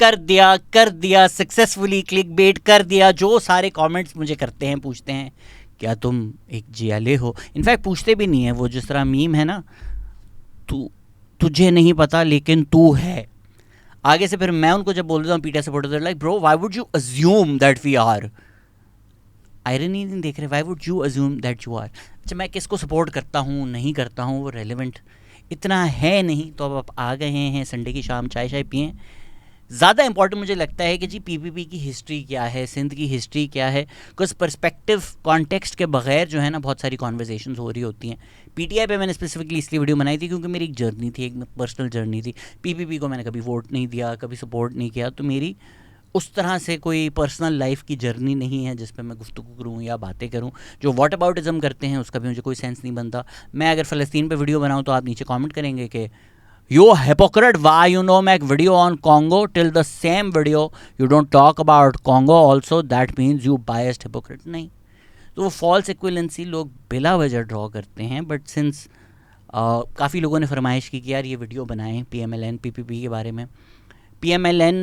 कर दिया successfully, click bait कर दिया। जो सारे कमेंट्स मुझे करते हैं, पूछते हैं क्या तुम एक जियाले हो, इनफैक्ट पूछते भी नहीं है, वो जिस तरह मीम है ना, तुझे नहीं पता लेकिन तू है। आगे से फिर मैं उनको जब बोल देता हूँ PTI supporter, like bro why would you assume that we are, irony नहीं देख रहे, why would you assume that you are. अच्छा, मैं किसको सपोर्ट करता हूँ नहीं करता हूँ वो रेलिवेंट इतना है नहीं, तो अब आप आ गए हैं संडे की शाम चाय शाय पिएँ। ज़्यादा इंपॉर्टेंट मुझे लगता है कि जी पीपीपी की हिस्ट्री क्या है, सिंध की हिस्ट्री क्या है, कुछ पर्सपेक्टिव कॉन्टेक्स्ट के बगैर जो है ना बहुत सारी कॉन्वर्जेशंस हो रही होती हैं। पीटीआई पे मैंने स्पेसिफिकली इसलिए वीडियो बनाई थी क्योंकि मेरी एक जर्नी थी, एक पर्सनल जर्नी थी। पीपीपी को मैंने कभी वोट नहीं दिया, कभी सपोर्ट नहीं किया, तो मेरी उस तरह से कोई पर्सनल लाइफ की जर्नी नहीं है जिस पे मैं गुफ्तगू करूँ या बातें करूँ। जो व्हाट अबाउटिज़म करते हैं उसका भी मुझे कोई सेंस नहीं बनता। मैं अगर फ़लस्तीन पे वीडियो बनाऊँ तो आप नीचे कमेंट करेंगे कि You hypocrite, why you know make video on Congo till the same video you don't talk about Congo also, that means you biased hypocrite। नहीं, तो वो फॉल्स इक्विवेलेंसी लोग बिला वजह ड्रॉ करते हैं। बट सिंस काफ़ी लोगों ने फरमाइश की कि यार ये वीडियो बनाएं PMLN PPP के बारे में, PMLN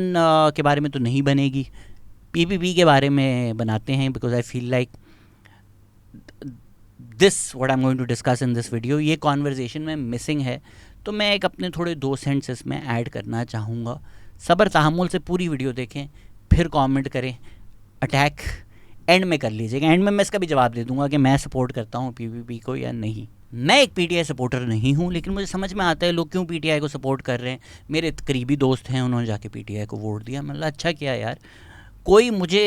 के बारे में तो नहीं बनेगी, PPP के बारे में बनाते हैं, because I feel like this what I am going to discuss in this video, ये कॉन्वर्जेशन में मिसिंग है। तो मैं एक अपने थोड़े 2 सेंट्स इसमें ऐड करना चाहूँगा। सब्र तहम्मुल से पूरी वीडियो देखें, फिर कमेंट करें, अटैक एंड में कर लीजिएगा। एंड में मैं इसका भी जवाब दे दूंगा कि मैं सपोर्ट करता हूँ पीपीपी को या नहीं। मैं एक पीटीआई सपोर्टर नहीं हूँ, लेकिन मुझे समझ में आता है लोग क्यों पीटीआई को सपोर्ट कर रहे हैं। मेरे करीबी दोस्त हैं, उन्होंने जाके पीटीआई को वोट दिया। मतलब अच्छा किया यार, कोई मुझे,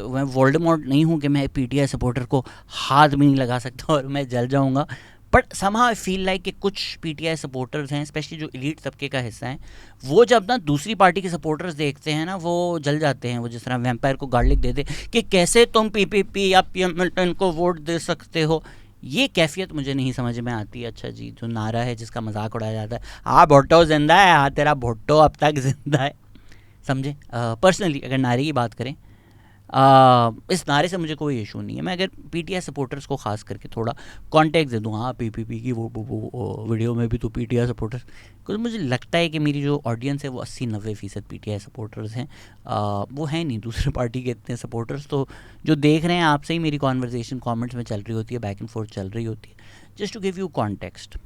मैं वोल्डेमॉर्ट नहीं हूँ कि मैं पीटीआई सपोर्टर को हाथ भी नहीं लगा सकता और मैं जल जाऊँगा। But somehow I feel like कि कुछ पीटीआई सपोर्टर्स हैं, स्पेशली जो एलीट तबके का हिस्सा हैं, वो जब ना दूसरी पार्टी के सपोर्टर्स देखते हैं ना वो जल जाते हैं। वो जिस तरह वैम्पायर को गार्लिक दे दे कि कैसे तुम पीपीपी या PMLN को वोट दे सकते हो, ये कैफियत मुझे नहीं समझ में आती। अच्छा जी, जो नारा है जिसका मजाक उड़ाया जाता है, हाँ भुट्टो जिंदा है, हाँ तेरा भुट्टो अब तक जिंदा है, समझे। पर्सनली अगर नारे की बात करें, इस नारे से मुझे कोई इशू नहीं है। मैं अगर पीटीआई सपोर्टर्स को खास करके थोड़ा कॉन्टेक्स्ट दे दूँ, हाँ पीपीपी की वो वीडियो में भी तो पीटीआई सपोर्टर्स, क्योंकि मुझे लगता है कि मेरी जो ऑडियंस है वो 80-90% पीटीआई सपोर्टर्स हैं। वो हैं नहीं दूसरे पार्टी के इतने सपोर्टर्स। तो जो देख रहे हैं, आपसे ही मेरी कॉन्वर्जेशन कॉमेंट्स में चल रही होती है, बैक एंड फोर्थ चल रही होती है। Just to give you context,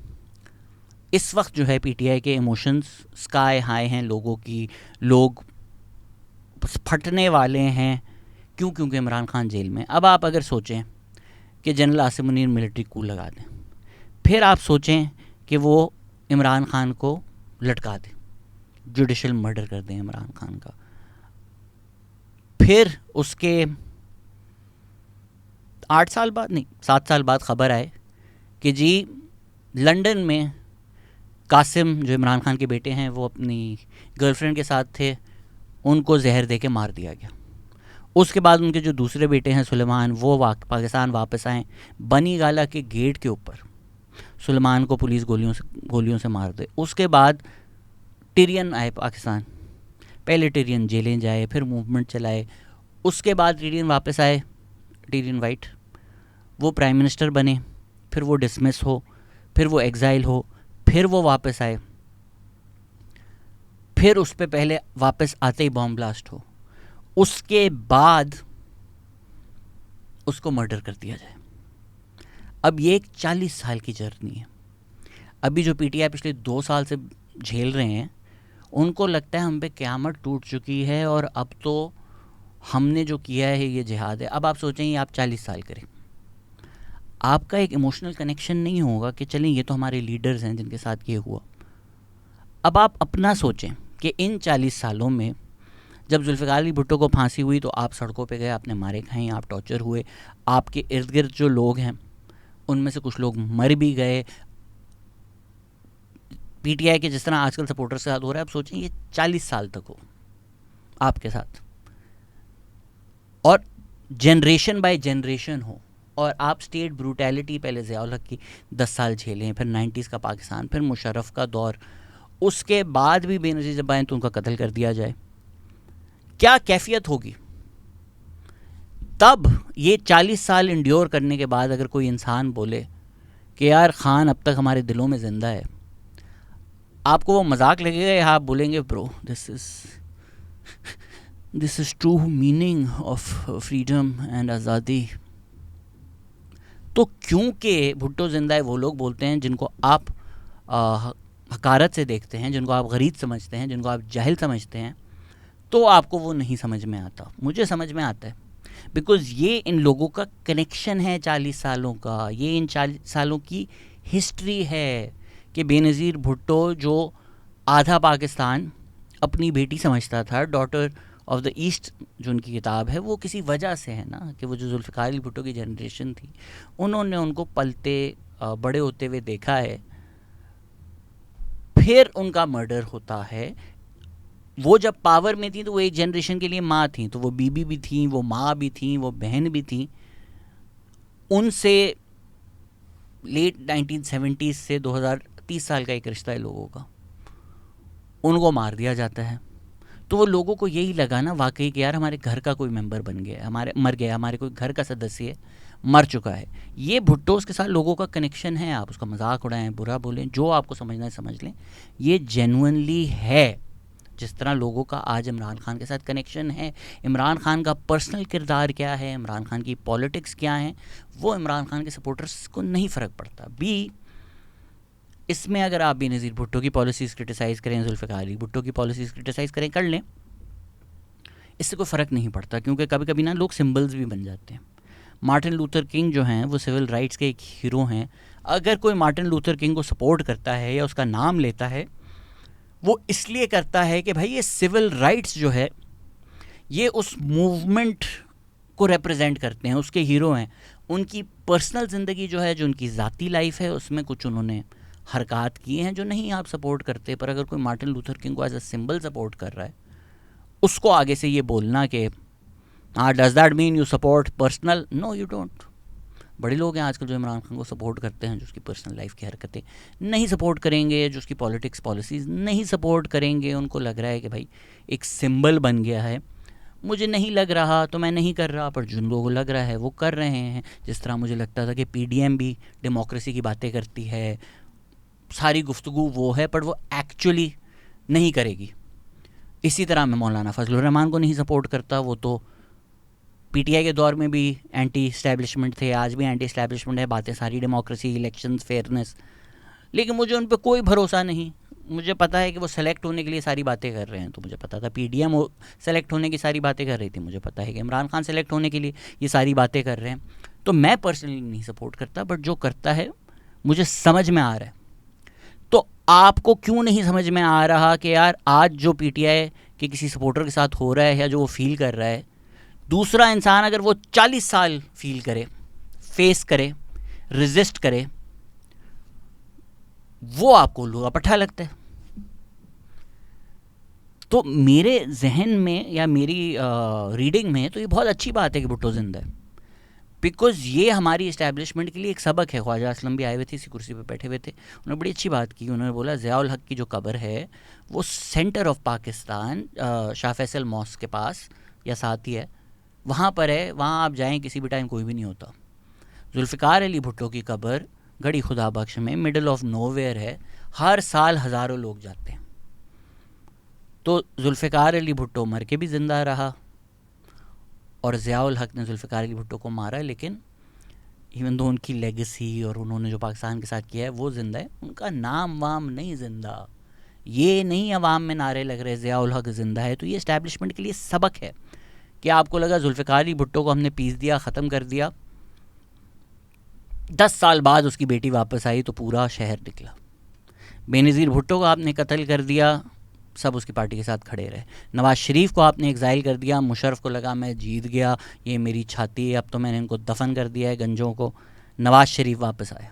इस वक्त जो है पीटीआई के इमोशंस स्काई हाई हैं, लोगों की, लोग फटने वाले हैं। क्यों? क्योंकि इमरान खान जेल में। अब आप अगर सोचें कि जनरल आसिम मुनीर मिलिट्री कू लगा दें, फिर आप सोचें कि वो इमरान खान को लटका दें, जुडिशल मर्डर कर दें इमरान खान का, फिर उसके 8 साल बाद नहीं 7 साल बाद खबर आए कि जी लंदन में कासिम जो इमरान खान के बेटे हैं वो अपनी गर्लफ्रेंड के साथ थे, उनको जहर दे के मार दिया गया। उसके बाद उनके जो दूसरे बेटे हैं सुलेमान, वो पाकिस्तान वापस आए, बनी गाला के गेट के ऊपर सुलेमान को पुलिस गोलियों से मार दे। उसके बाद टिरियन आए पाकिस्तान, पहले टिरियन जेलें जाए, फिर मूवमेंट चलाए, उसके बाद टिरियन वापस आए, टिरियन वाइट, वो प्राइम मिनिस्टर बने, फिर वो डिसमिस हो, फिर वो एग्जाइल हो, फिर वो वापस आए, फिर उस पर पहले वापस आते ही बॉम्ब ब्लास्ट हो, उसके बाद उसको मर्डर कर दिया जाए। अब ये एक 40 साल की जर्नी है। अभी जो पीटीआई पिछले 2 साल से झेल रहे हैं, उनको लगता है हम पे क़यामत टूट चुकी है और अब तो हमने जो किया है ये जिहाद है। अब आप सोचें ये आप 40 साल करें, आपका एक इमोशनल कनेक्शन नहीं होगा कि चलें ये तो हमारे लीडर्स हैं जिनके साथ ये हुआ। अब आप अपना सोचें कि इन 40 सालों में जब जुल्फ़िकार अली भुट्टो को फांसी हुई तो आप सड़कों पे गए, आपने मारे खाए, आप टॉर्चर हुए, आपके इर्द गिर्द जो लोग हैं उनमें से कुछ लोग मर भी गए। पीटीआई के जिस तरह आजकल सपोर्टर्स के साथ हो रहा है, आप सोचें ये 40 साल तक हो आपके साथ, और जनरेशन बाय जनरेशन हो, और आप स्टेट ब्रूटैलिटी, पहले ज़ियाउल हक की 10 साल झेलें, फिर 90s का पाकिस्तान, फिर मुशर्रफ का दौर, उसके बाद भी बेनज़ीर जब आए तो उनका कत्ल कर दिया जाए, क्या कैफियत होगी। तब ये 40 साल इंड्योर करने के बाद अगर कोई इंसान बोले कि यार खान अब तक हमारे दिलों में ज़िंदा है, आपको वो मजाक लगेगा या आप बोलेंगे bro this is this is true meaning of freedom and आज़ादी। तो क्योंकि भुट्टो ज़िंदा है वो लोग बोलते हैं जिनको आप हकारत से देखते हैं, जिनको आप गरीब समझते हैं, जिनको आप जाहिल समझते हैं, तो आपको वो नहीं समझ में आता। मुझे समझ में आता है, बिकॉज़ ये इन लोगों का कनेक्शन है 40 सालों का। ये इन 40 सालों की हिस्ट्री है कि बेनज़ीर भुट्टो जो आधा पाकिस्तान अपनी बेटी समझता था, डॉटर ऑफ द ईस्ट जो उनकी किताब है, वो किसी वजह से है ना कि वो जो जुल्फ़िकार अली भुट्टो की जनरेशन थी, उन्होंने उनको पलते बड़े होते हुए देखा है। फिर उनका मर्डर होता है। वो जब पावर में थी तो वो एक जनरेशन के लिए माँ थी, तो वो बीबी भी थी, वो माँ भी थी, वो बहन भी थी। उनसे लेट 1970s से 2030 साल का एक रिश्ता है लोगों का, उनको मार दिया जाता है। तो वो लोगों को यही लगा ना वाकई कि यार हमारे घर का कोई मेंबर बन गया, हमारे मर गया, हमारे कोई घर का सदस्य मर चुका है। ये भुट्टोस के साथ लोगों का कनेक्शन है। आप उसका मजाक उड़ाएं, बुरा बोलें, जो आपको समझना है समझ लें, ये जेन्युइनली है। जिस तरह लोगों का आज इमरान खान के साथ कनेक्शन है, इमरान खान का पर्सनल किरदार क्या है, इमरान खान की पॉलिटिक्स क्या है, वो इमरान खान के सपोर्टर्स को नहीं फ़र्क पड़ता। इसमें अगर आप बेनज़ीर भुट्टो की पॉलिसीज़ क्रिटिसाइज़ करें, जुल्फ़िकार अली भुट्टो की पॉलिसीज़ क्रिटिसाइज़ करें, कर लें, इससे कोई फ़र्क नहीं पड़ता। क्योंकि कभी कभी ना लोग सिंबल्स भी बन जाते हैं। मार्टिन लूथर किंग जो हैं वो सिविल राइट्स के एक हीरो हैं। अगर कोई मार्टिन लूथर किंग को सपोर्ट करता है या उसका नाम लेता है, वो इसलिए करता है कि भाई ये सिविल राइट्स जो है ये उस मूवमेंट को रिप्रेजेंट करते हैं, उसके हीरो हैं। उनकी पर्सनल ज़िंदगी जो है, जो उनकी ज़ाती लाइफ है, उसमें कुछ उन्होंने हरकत किए हैं जो नहीं आप सपोर्ट करते। पर अगर कोई मार्टिन लूथर किंग को एज अ सिंबल सपोर्ट कर रहा है, उसको आगे से ये बोलना कि does that mean you support personal? No you don't. बड़े लोग हैं आजकल जो इमरान खान को सपोर्ट करते हैं, जो उसकी पर्सनल लाइफ की हरकतें नहीं सपोर्ट करेंगे, जो उसकी पॉलिटिक्स पॉलिसीज़ नहीं सपोर्ट करेंगे। उनको लग रहा है कि भाई एक सिंबल बन गया है, मुझे नहीं लग रहा तो मैं नहीं कर रहा, पर जिन लोगों को लग रहा है वो कर रहे हैं। जिस तरह मुझे लगता था कि पीडीएम भी डेमोक्रेसी की बातें करती है, सारी गुफ्तगू वो है, पर वो एक्चुअली नहीं करेगी। इसी तरह मैं मौलाना फजलुर रहमान को नहीं सपोर्ट करता। वो तो पीटीआई के दौर में भी एंटी इस्टेब्लिशमेंट थे, आज भी एंटी इस्टेब्लिशमेंट है, बातें सारी डेमोक्रेसी, इलेक्शंस, फेयरनेस, लेकिन मुझे उन पर कोई भरोसा नहीं। मुझे पता है कि वो सेलेक्ट होने के लिए सारी बातें कर रहे हैं, तो मुझे पता था पीडीएम सेलेक्ट होने की सारी बातें कर रही थी, मुझे पता है कि इमरान खान सेलेक्ट होने के लिए ये सारी बातें कर रहे हैं। तो मैं पर्सनली नहीं सपोर्ट करता, बट जो करता है मुझे समझ में आ रहा है। तो आपको क्यों नहीं समझ में आ रहा कि यार आज जो पीटीआई के किसी सपोर्टर के साथ हो रहा है या जो वो फील कर रहा है, दूसरा इंसान अगर वो 40 साल फील करे, फेस करे, रेजिस्ट करे, वो आपको लुआपट्टा लगता है। तो मेरे जहन में या मेरी रीडिंग में तो ये बहुत अच्छी बात है कि भुट्टो जिंदा है, बिकॉज़ ये हमारी इस्टेब्लिशमेंट के लिए एक सबक है। ख्वाजा असलम भी आए हुए थे, इसी कुर्सी पे बैठे हुए थे, उन्होंने बड़ी अच्छी बात की। उन्होंने बोला ज़ियाउल हक की जो कब्र है वो centre of Pakistan Shah Faisal mosque के पास या साथ ही है, वहाँ पर है, वहाँ आप जाएं किसी भी टाइम, कोई भी नहीं होता। जुल्फ़िकार अली भुट्टो की कब्र गड़ी खुदा बख्श में मिडल ऑफ नोवेयर है, हर साल हज़ारों लोग जाते हैं। तो जुल्फ़िकार अली भुट्टो मर के भी ज़िंदा रहा और ज़ियाउल हक ने जुल्फ़िकार अली भुट्टो को मारा, लेकिन इवन दो उनकी लेगेसी और उन्होंने जो पाकिस्तान के साथ किया है वो ज़िंदा है, उनका नाम वाम नहीं ज़िंदा। ये नहीं अवाम में नारे लग रहे ज़ियाउल हक ज़िंदा है। तो ये इस्टेब्लिशमेंट के लिए सबक है कि आपको लगा जुल्फ़िकार अली भुट्टो को हमने पीस दिया, ख़त्म कर दिया, 10 साल बाद उसकी बेटी वापस आई तो पूरा शहर निकला। बेनज़ीर भुट्टो को आपने कत्ल कर दिया, सब उसकी पार्टी के साथ खड़े रहे। नवाज़ शरीफ को आपने एग्ज़ाइल कर दिया, मुशर्रफ को लगा मैं जीत गया, ये मेरी छाती है, अब तो मैंने इनको दफन कर दिया है गंजों को। नवाज़ शरीफ वापस आया,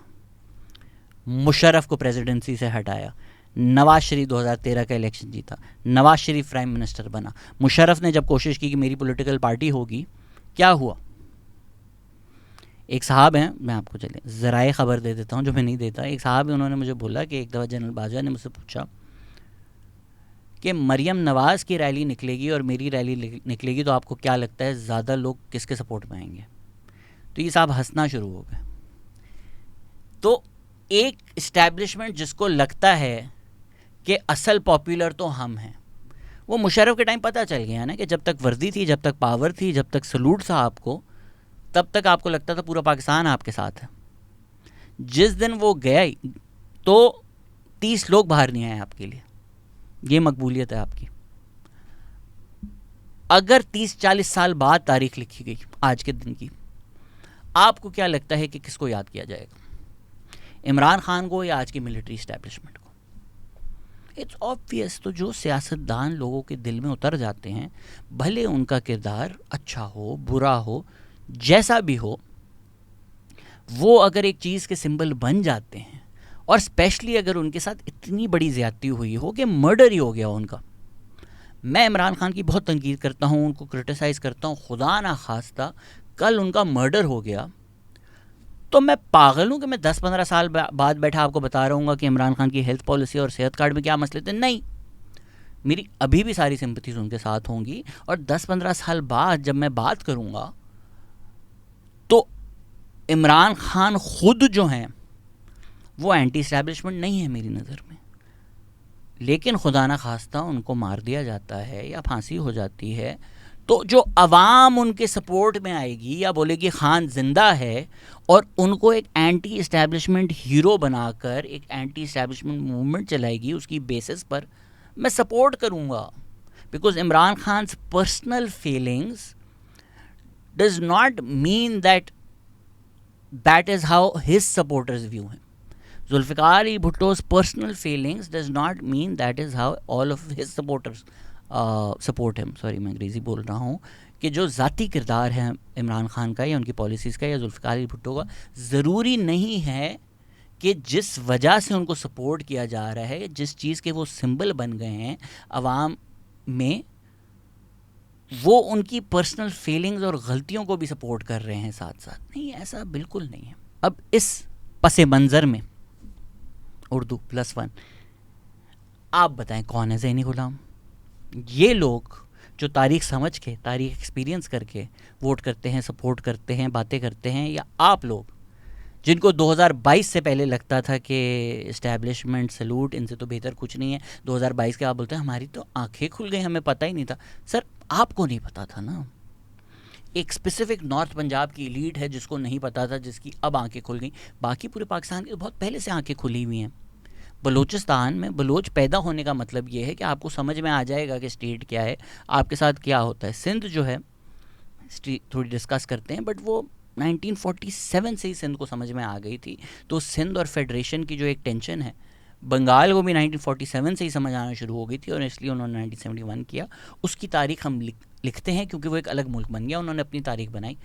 मुशर्रफ को प्रेसिडेंसी से हटाया, नवाज़ शरीफ 2013 का इलेक्शन जीता, नवाज़ शरीफ प्राइम मिनिस्टर बना। मुशर्रफ ने जब कोशिश की कि मेरी पॉलिटिकल पार्टी होगी, क्या हुआ? एक साहब हैं, मैं आपको चले ज़राए ख़बर दे देता हूँ जो मैं नहीं देता। एक साहब है, उन्होंने मुझे बोला कि एक दफ़ा जनरल बाजवा ने मुझसे पूछा कि मरियम नवाज़ की रैली निकलेगी और मेरी रैली निकलेगी तो आपको क्या लगता है ज़्यादा लोग किसके सपोर्ट में आएंगे? तो ये साहब हंसना शुरू हो गए। तो एक इस्टेब्लिशमेंट जिसको लगता है कि असल पॉपुलर तो हम हैं, वो मुशर्रफ के टाइम पता चल गया ना कि जब तक वर्दी थी, जब तक पावर थी, जब तक सलूट था आपको, तब तक आपको लगता था पूरा पाकिस्तान आपके साथ है। जिस दिन वो गया तो 30 लोग बाहर नहीं आए आपके लिए। ये मकबूलियत है आपकी। अगर 30-40 साल बाद तारीख लिखी गई आज के दिन की, आपको क्या लगता है कि किसको याद किया जाएगा? इमरान खान को या आज की मिलिट्री इस्टेब्लिशमेंट को? It's obvious. तो जो सियासतदान लोगों के दिल में उतर जाते हैं, भले उनका किरदार अच्छा हो, बुरा हो, जैसा भी हो, वो अगर एक चीज़ के सिंबल बन जाते हैं, और स्पेशली अगर उनके साथ इतनी बड़ी ज़्यादती हुई हो कि मर्डर ही हो गया उनका। मैं इमरान खान की बहुत तनकीद करता हूँ, उनको क्रिटिसाइज़ करता हूँ, खुदा ना खास्ता कल उनका मर्डर हो गया तो मैं पागल हूँ कि मैं 10-15 साल बाद बैठा आपको बता रहा हूँ कि इमरान खान की हेल्थ पॉलिसी और सेहत कार्ड में क्या मसले थे। नहीं, मेरी अभी भी सारी सिंपथीज उनके साथ होंगी, और 10-15 साल बाद जब मैं बात करूँगा तो इमरान खान खुद जो हैं वो एंटी इस्टेब्लिशमेंट नहीं है मेरी नज़र में। लेकिन खुदा ना खास्ता उनको मार दिया जाता है या फांसी हो जाती है, तो जो अवाम उनके सपोर्ट में आएगी या बोलेगी खान जिंदा है, और उनको एक एंटी इस्टेब्लिशमेंट हीरो बनाकर एक एंटी इस्टेब्लिशमेंट मूवमेंट चलाएगी, उसकी बेसिस पर मैं सपोर्ट करूँगा। Because Imran Khan personal feelings does not mean that is how his supporters view हैं। Zulfikar Ali Bhutto's personal feelings does not mean that is how all of his supporters support him। Sorry, मैं अंग्रेज़ी बोल रहा हूँ कि जो ज़ाती किरदार है इमरान खान का या उनकी पॉलिसीज़ का या जुल्फ़िकार अली भुट्टो का, ज़रूरी नहीं है कि जिस वजह से उनको सपोर्ट किया जा रहा है, जिस चीज़ के वो सिंबल बन गए हैं अवाम में, वो उनकी पर्सनल फीलिंग्स और गलतियों को भी सपोर्ट कर रहे हैं साथ साथ। नहीं, ऐसा बिल्कुल नहीं है। अब इस पस मंज़र में उर्दू +1, आप बताएं कौन है ज़ैनी ग़ुलाम? ये लोग जो तारीख़ समझ के, तारीख़ एक्सपीरियंस करके वोट करते हैं, सपोर्ट करते हैं, बातें करते हैं, या आप लोग जिनको 2022 से पहले लगता था कि इस्टेब्लिशमेंट सलूट, इनसे तो बेहतर कुछ नहीं है, 2022 के आप बोलते हैं हमारी तो आंखें खुल गई, हमें पता ही नहीं था। सर, आपको नहीं पता था ना। एक स्पेसिफिक नॉर्थ पंजाब की एलीट है जिसको नहीं पता था, जिसकी अब आंखें खुल गई। बाकी पूरे पाकिस्तान की तो बहुत पहले से आंखें खुली हुई हैं। बलूचिस्तान में बलोच पैदा होने का मतलब ये है कि आपको समझ में आ जाएगा कि स्टेट क्या है, आपके साथ क्या होता है। सिंध जो है थोड़ी डिस्कस करते हैं, बट वो 1947 से ही सिंध को समझ में आ गई थी। तो सिंध और फेडरेशन की जो एक टेंशन है, बंगाल को भी 1947 से ही समझ आना शुरू हो गई थी, और इसलिए उन्होंने 1971 किया। उसकी तारीख हम लिखते हैं क्योंकि वो एक अलग मुल्क बन गया, उन्होंने अपनी तारीख बनाई।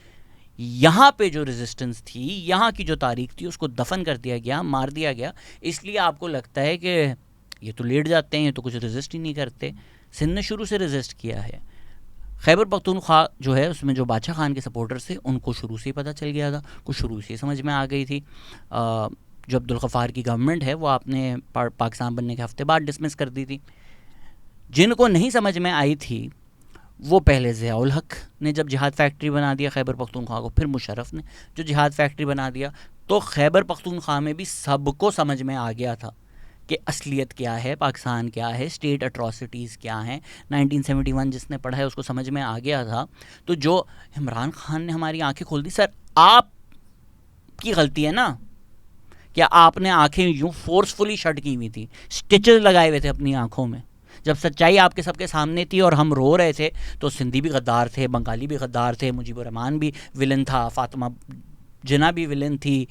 यहाँ पे जो रेजिस्टेंस थी, यहाँ की जो तारीख थी, उसको दफन कर दिया गया, मार दिया गया। इसलिए आपको लगता है कि ये तो लेट जाते हैं, ये तो कुछ रेजिस्ट ही नहीं करते। सिंध ने शुरू से रेजिस्ट किया है। खैबर पख्तूनख्वा जो है उसमें जो बादशाह खान के सपोर्टर्स थे, उनको शुरू से ही पता चल गया था, कुछ शुरू से ही समझ में आ गई थी। जो अब्दुल गफ्फार की गवर्नमेंट है वो आपने पाकिस्तान बनने के हफ्ते बाद डिसमिस कर दी थी। जिनको नहीं समझ में आई थी वो पहले ज़ियाउल हक ने जब जिहाद फैक्ट्री बना दिया खैबर पख्तूनख्वा को, फिर मुशर्रफ ने जो जिहाद फैक्ट्री बना दिया, तो खैबर पख्तूनख्वा में भी सबको समझ में आ गया था कि असलियत क्या है, पाकिस्तान क्या है, स्टेट अट्रॉसिटीज़ क्या हैं। 1971 जिसने पढ़ा है उसको समझ में आ गया था। तो जो इमरान खान ने हमारी आंखें खोल दी, सर आपकी गलती है ना। क्या आपने आंखें यूँ फोर्सफुली शट की हुई थी, स्टिचेस लगाए हुए थे अपनी आंखों में? जब सच्चाई आपके सबके सामने थी और हम रो रहे थे, तो सिंधी भी गद्दार थे, बंगाली भी गद्दार थे, मुजीबुर रहमान भी विलन था, फातिमा जिन्ना भी विलन थी,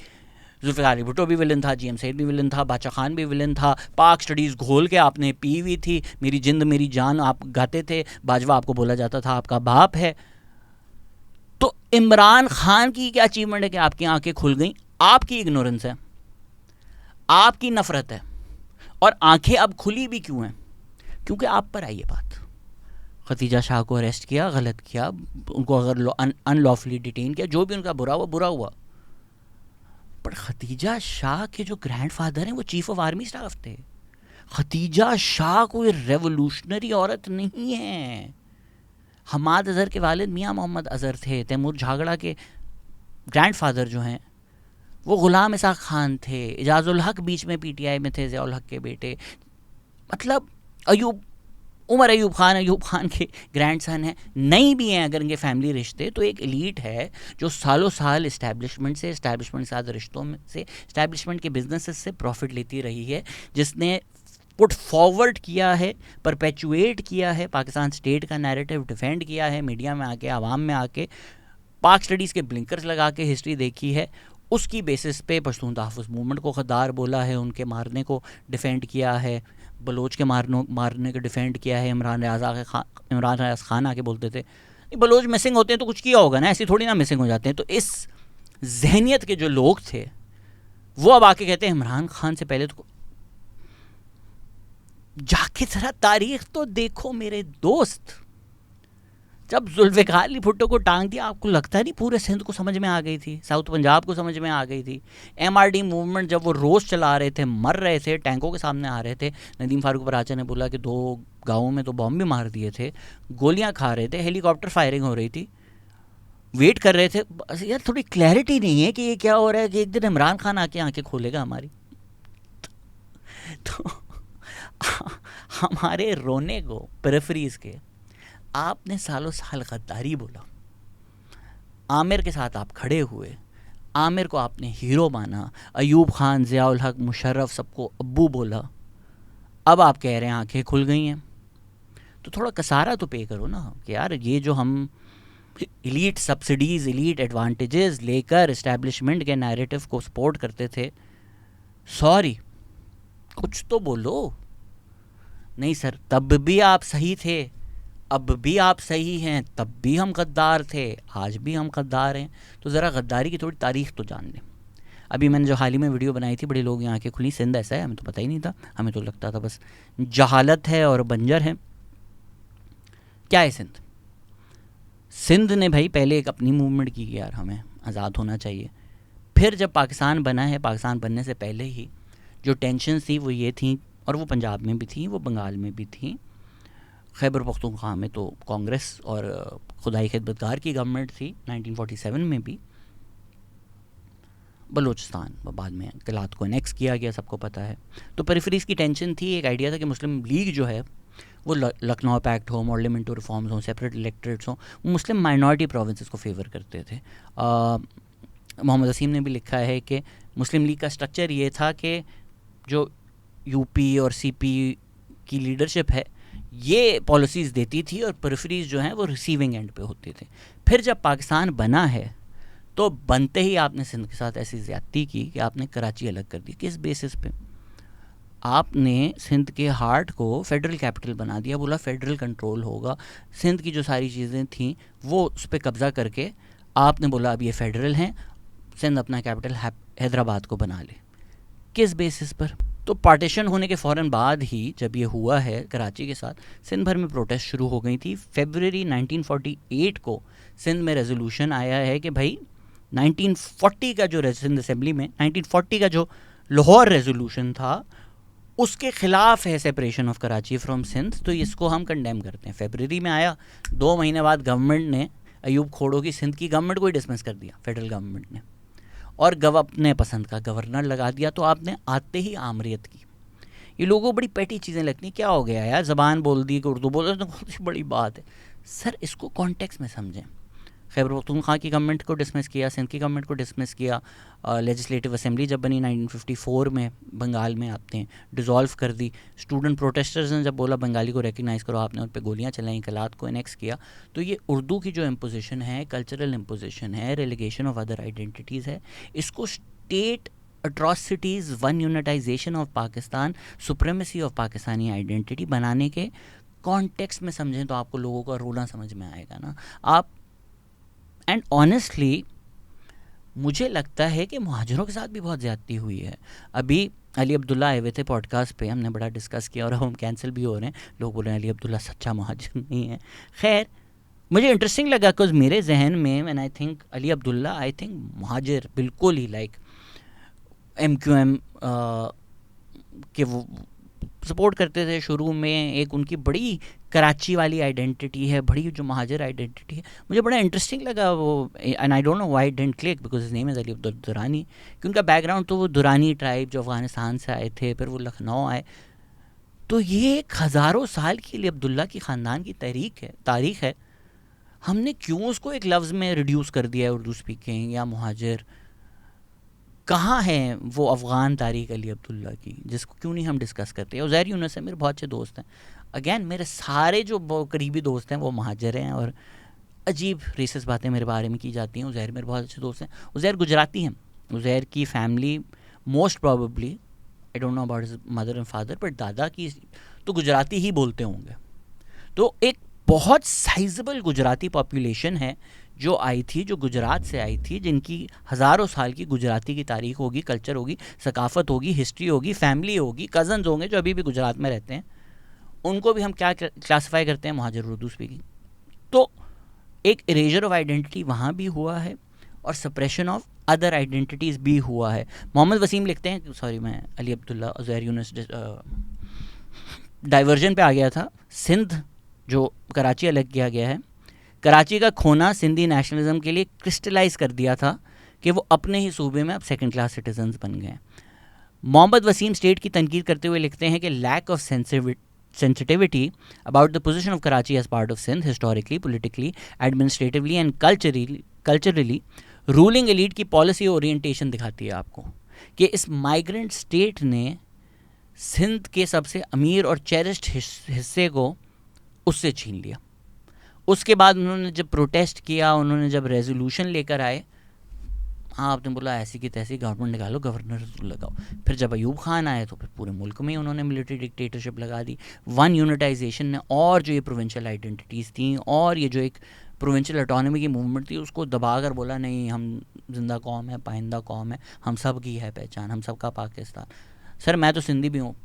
जुल्फ़िकार अली भुट्टो भी विलन था, GM सैयद भी विलन था, बादशाह खान भी विलन था। पाक स्टडीज़ घोल के आपने पी हुई थी, मेरी जिंद मेरी जान आप गाते थे, बाजवा आपको बोला जाता था आपका बाप है। तो इमरान खान की क्या अचीवमेंट है कि आपकी आंखें खुल गई? आपकी इग्नोरेंस है, आपकी नफरत है। और आंखें अब खुली भी क्यों हैं? क्योंकि आप पर आई ये बात। खतीजा शाह को अरेस्ट किया, गलत किया, उनको अगर अनलॉफुली डिटेन किया, जो भी उनका बुरा हुआ। पर खतीजा शाह के जो ग्रैंडफादर हैं वो चीफ ऑफ आर्मी स्टाफ थे। खतीजा शाह कोई रेवोल्यूशनरी औरत नहीं है। हमाद अजहर के वालिद मियाँ मोहम्मद अजहर थे। तैमूर झागड़ा के ग्रैंडफादर जो हैं वो ग़ुलाम इसाक खान थे। इजाज़ुल हक बीच में PTI में थे, ज़ियाउल हक के बेटे। मतलब अयूब उमर अयूब खान के ग्रैंडसन हैं, नहीं भी हैं अगर इनके फैमिली रिश्ते, तो एक एलीट है जो सालों साल इस्टेब्लिशमेंट के साथ रिश्तों में से, इस्टेब्लिशमेंट के बिजनेसेस से प्रॉफिट लेती रही है, जिसने पुट फॉरवर्ड किया है, परपेचुएट किया है पाकिस्तान स्टेट का नैरेटिव, डिफेंड किया है मीडिया में आके, आवाम में आके, पाक स्टडीज़ के ब्लिंकर्स लगा के हिस्ट्री देखी है, उसकी बेसिस पे पश्तून तहफ़्फ़ुज़ मूवमेंट को गद्दार बोला है, उनके मारने को डिफेंड किया है, बलोच के मारने को डिफेंड किया है। इमरान रियाज खान आके बोलते थे बलोच मिसिंग होते हैं तो कुछ किया होगा ना, ऐसी थोड़ी ना मिसिंग हो जाते हैं। तो इस जहनियत के जो लोग थे वो अब आके कहते हैं इमरान खान से पहले तो जाके जरा तारीख तो देखो मेरे दोस्त। जब जुल्फ़िकार अली भुट्टो को टांग दिया, आपको लगता नहीं पूरे सिंध को समझ में आ गई थी, साउथ पंजाब को समझ में आ गई थी। MRD मूवमेंट जब वो रोज़ चला रहे थे, मर रहे थे, टैंकों के सामने आ रहे थे, नदीम फारूक बराचा ने बोला कि 2 गाँवों में तो बॉम्ब भी मार दिए थे, गोलियाँ खा रहे थे, हेलीकॉप्टर फायरिंग हो रही थी, वेट कर रहे थे। बस यार थोड़ी क्लैरिटी नहीं है कि ये क्या हो रहा है कि एक दिन इमरान खान आके आंखें खोलेगा हमारी। तो हमारे रोने को पेरिफेरीज के, आपने सालों साल गद्दारी बोला, आमिर के साथ आप खड़े हुए, आमिर को आपने हीरो माना, अयूब खान, ज़ियाउल हक, मुशर्रफ सबको अब्बू बोला, अब आप कह रहे हैं आंखें खुल गई हैं। तो थोड़ा कसारा तो पे करो ना कि यार ये जो हम इलीट सब्सिडीज़, इलीट एडवांटेजेस लेकर इस्टेब्लिशमेंट के नैरेटिव को सपोर्ट करते थे, सॉरी कुछ तो बोलो। नहीं सर, तब भी आप सही थे, अब भी आप सही हैं, तब भी हम गद्दार थे, आज भी हम गद्दार हैं। तो ज़रा गद्दारी की थोड़ी तारीख़ तो जान लें। अभी मैंने जो हाल ही में वीडियो बनाई थी, बड़े लोग यहाँ के खुली, सिंध ऐसा है, हमें तो पता ही नहीं था, हमें तो लगता था बस जहालत है और बंजर है। क्या है सिंध? सिंध ने भाई पहले एक अपनी मूवमेंट की कि यार हमें आज़ाद होना चाहिए। फिर जब पाकिस्तान बना है, पाकिस्तान बनने से पहले ही जो टेंशन थी वो ये थी, और वो पंजाब में भी थी, वो बंगाल में भी थी, खैबर पख्तूनख्वा में तो कांग्रेस और खुदाई खिदमतगार की गवर्नमेंट थी 1947 में भी। बलूचिस्तान बाद में कलात को एनेक्स किया गया, सबको पता है। तो पेरिफेरीज की टेंशन थी, एक आइडिया था कि मुस्लिम लीग जो है वो लखनऊ पैक्ट हो, मॉडलिमेंटो रिफॉर्म्स हो, सेपरेट इलेक्टरेट्स हो, मुस्लिम माइनॉरिटी प्रोविंसेस को फेवर करते थे। मोहम्मद असीम ने भी लिखा है कि मुस्लिम लीग का स्ट्रक्चर ये था कि जो यूपी और सीपी की लीडरशिप है ये पॉलिसीज़ देती थी और पेरिफेरीज जो हैं वो रिसीविंग एंड पे होते थे। फिर जब पाकिस्तान बना है तो बनते ही आपने सिंध के साथ ऐसी ज़्यादती की कि आपने कराची अलग कर दी। किस बेसिस पे? आपने सिंध के हार्ट को फेडरल कैपिटल बना दिया, बोला फेडरल कंट्रोल होगा, सिंध की जो सारी चीज़ें थीं वो उस पर कब्ज़ा करके आपने बोला अब ये फेडरल हैं, सिंध अपना कैपिटल हैदराबाद को बना ले। किस बेसिस पर? तो पार्टीशन होने के फ़ौरन बाद ही जब ये हुआ है कराची के साथ, सिंध भर में प्रोटेस्ट शुरू हो गई थी। फरवरी 1948 को सिंध में रेजोल्यूशन आया है कि भाई 1940 का जो सिंध असेंबली में 1940 का जो लाहौर रेजोल्यूशन था उसके ख़िलाफ़ है separation of Karachi from Sindh, तो इसको हम कंडेम करते हैं। फरवरी में आया, 2 महीने बाद गवर्नमेंट ने अयूब खोड़ो की सिंध की गवर्नमेंट को ही डिसमिस कर दिया, फेडरल गवर्नमेंट ने, और अपने पसंद का गवर्नर लगा दिया। तो आपने आते ही आमरीत की। ये लोगों को बड़ी पेटी चीज़ें लगती, क्या हो गया यार, ज़बान बोल दी कि उर्दू बोल, तो बहुत बड़ी बात है। सर इसको कॉन्टेक्स्ट में समझें। खैबर पख्तूनख्वा की गवर्नमेंट को डिसमिस किया, सिंध की गवर्नमेंट को डिसमिस किया, लेजिस्लेटिव असेंबली जब बनी 1954 में बंगाल में आपने डिज़ोल्व कर दी। स्टूडेंट प्रोटेस्टर्स ने जब बोला बंगाली को रिकग्नाइज़ करो, आपने उन पर गोलियाँ चलाई, कलात को एनेक्स किया। तो ये उर्दू की जो इम्पोजिशन है, कल्चरल इम्पोजिशन है, रेलिगेशन ऑफ अदर आइडेंटिटीज़ है, इसको state atrocities, one unitization of Pakistan, supremacy of Pakistani identity बनाने के कॉन्टेक्स्ट में समझें तो आपको लोगों का रोना समझ में आएगा ना आप। एंड ऑनेस्टली मुझे लगता है कि मुहाजिरों के साथ भी बहुत ज़्यादती हुई है। अभी अली अब्दुल्ला आए हुए थे पॉडकास्ट पे, हमने बड़ा डिस्कस किया और हम कैंसिल भी हो रहे हैं। लोग बोल रहे हैं अली अब्दुल्ला सच्चा मुहाजिर नहीं है। खैर मुझे इंटरेस्टिंग लगा बिकॉज मेरे जहन में when I think Ali Abdullah, I think Muhajir बिल्कुल ही लाइक MQM के वो सपोर्ट करते थे शुरू में। एक उनकी बड़ी कराची वाली आइडेंटिटी है, बड़ी जो महाजिर आइडेंटिटी है, मुझे बड़ा इंटरेस्टिंग लगा वो। And I don't know why it didn't click because his name is Ali Abdul Durrani, कि उनका बैकग्राउंड तो वो दुरानी ट्राइब जो अफगानिस्तान से आए थे, फिर वो लखनऊ आए। तो ये एक हज़ारों साल की अली अब्दुल्ला की ख़ानदान की तारीख है। हमने क्यों उसको एक लफ्ज़ में रिड्यूस कर दिया है, उर्दू स्पीकिंग या मुहाजिर? कहाँ है वो अफ़गान तारीख अली अब्दुल्ला की, जिसको क्यों नहीं हम डिस्कस करते? उज़ैर यूनुस है, मेरे बहुत अच्छे दोस्त हैं। अगेन मेरे सारे जो करीबी दोस्त हैं वो मुहाजिर हैं, और अजीब रेसिस्ट बातें मेरे बारे में की जाती हैं। उज़ैर मेरे बहुत अच्छे दोस्त हैं। उज़ैर गुजराती हैं। उज़ैर की family most probably, I don't know about his mother and father, but दादा की तो गुजराती ही बोलते होंगे। तो एक बहुत साइजेबल गुजराती पॉपुलेशन है जो आई थी, जो गुजरात से आई थी, जिनकी हज़ारों साल की गुजराती की तारीख होगी, कल्चर होगी, सकाफ़त होगी, हिस्ट्री होगी, फैमिली होगी, कज़न्स होंगे जो अभी भी गुजरात में रहते हैं। उनको भी हम क्या क्लासीफाई करते हैं? मुहाजिर उर्दू स्पीकिंग। तो एक इरेजर ऑफ आइडेंटिटी वहाँ भी हुआ है और सप्रेशन ऑफ अदर आइडेंटिटीज़ भी हुआ है। मोहम्मद वसीम लिखते हैं, सॉरी मैं अली अब्दुल्ला उज़ैर यूनुस डाइवर्जन पे आ गया था। सिंध जो कराची अलग किया गया है, कराची का खोना सिंधी नेशनलिज्म के लिए क्रिस्टलाइज कर दिया था कि वो अपने ही सूबे में अब सेकंड क्लास सिटीजन्स बन गए। मोहम्मद वसीम स्टेट की तनकीद करते हुए लिखते हैं कि lack of sensitivity about the position of Karachi as part of Sindh historically, politically, administratively and culturally, ruling elite की पॉलिसी ओरिएंटेशन दिखाती है आपको कि इस माइग्रेंट स्टेट ने सिंध के सबसे अमीर और चेरिस्ड हिस्से को उससे छीन लिया। उसके बाद उन्होंने जब प्रोटेस्ट किया, उन्होंने जब रेजोल्यूशन लेकर आए, हाँ आपने बोला ऐसी की तैसी गवर्नमेंट निकालो, गवर्नर लगाओ। फिर जब अयूब खान आए तो फिर पूरे मुल्क में उन्होंने मिलिट्री डिक्टेटरशिप लगा दी। वन यूनिटाइजेशन ने और जो ये प्रोविंशियल आइडेंटिटीज़ थी और ये जो एक प्रोविंशियल ऑटोनॉमी की मूवमेंट थी उसको दबा कर बोला नहीं, हम जिंदा कौम है, पाइंदा कौम है, हम सब की है पहचान, हम सब का पाकिस्तान। सर मैं तो सिंधी भी हूँ,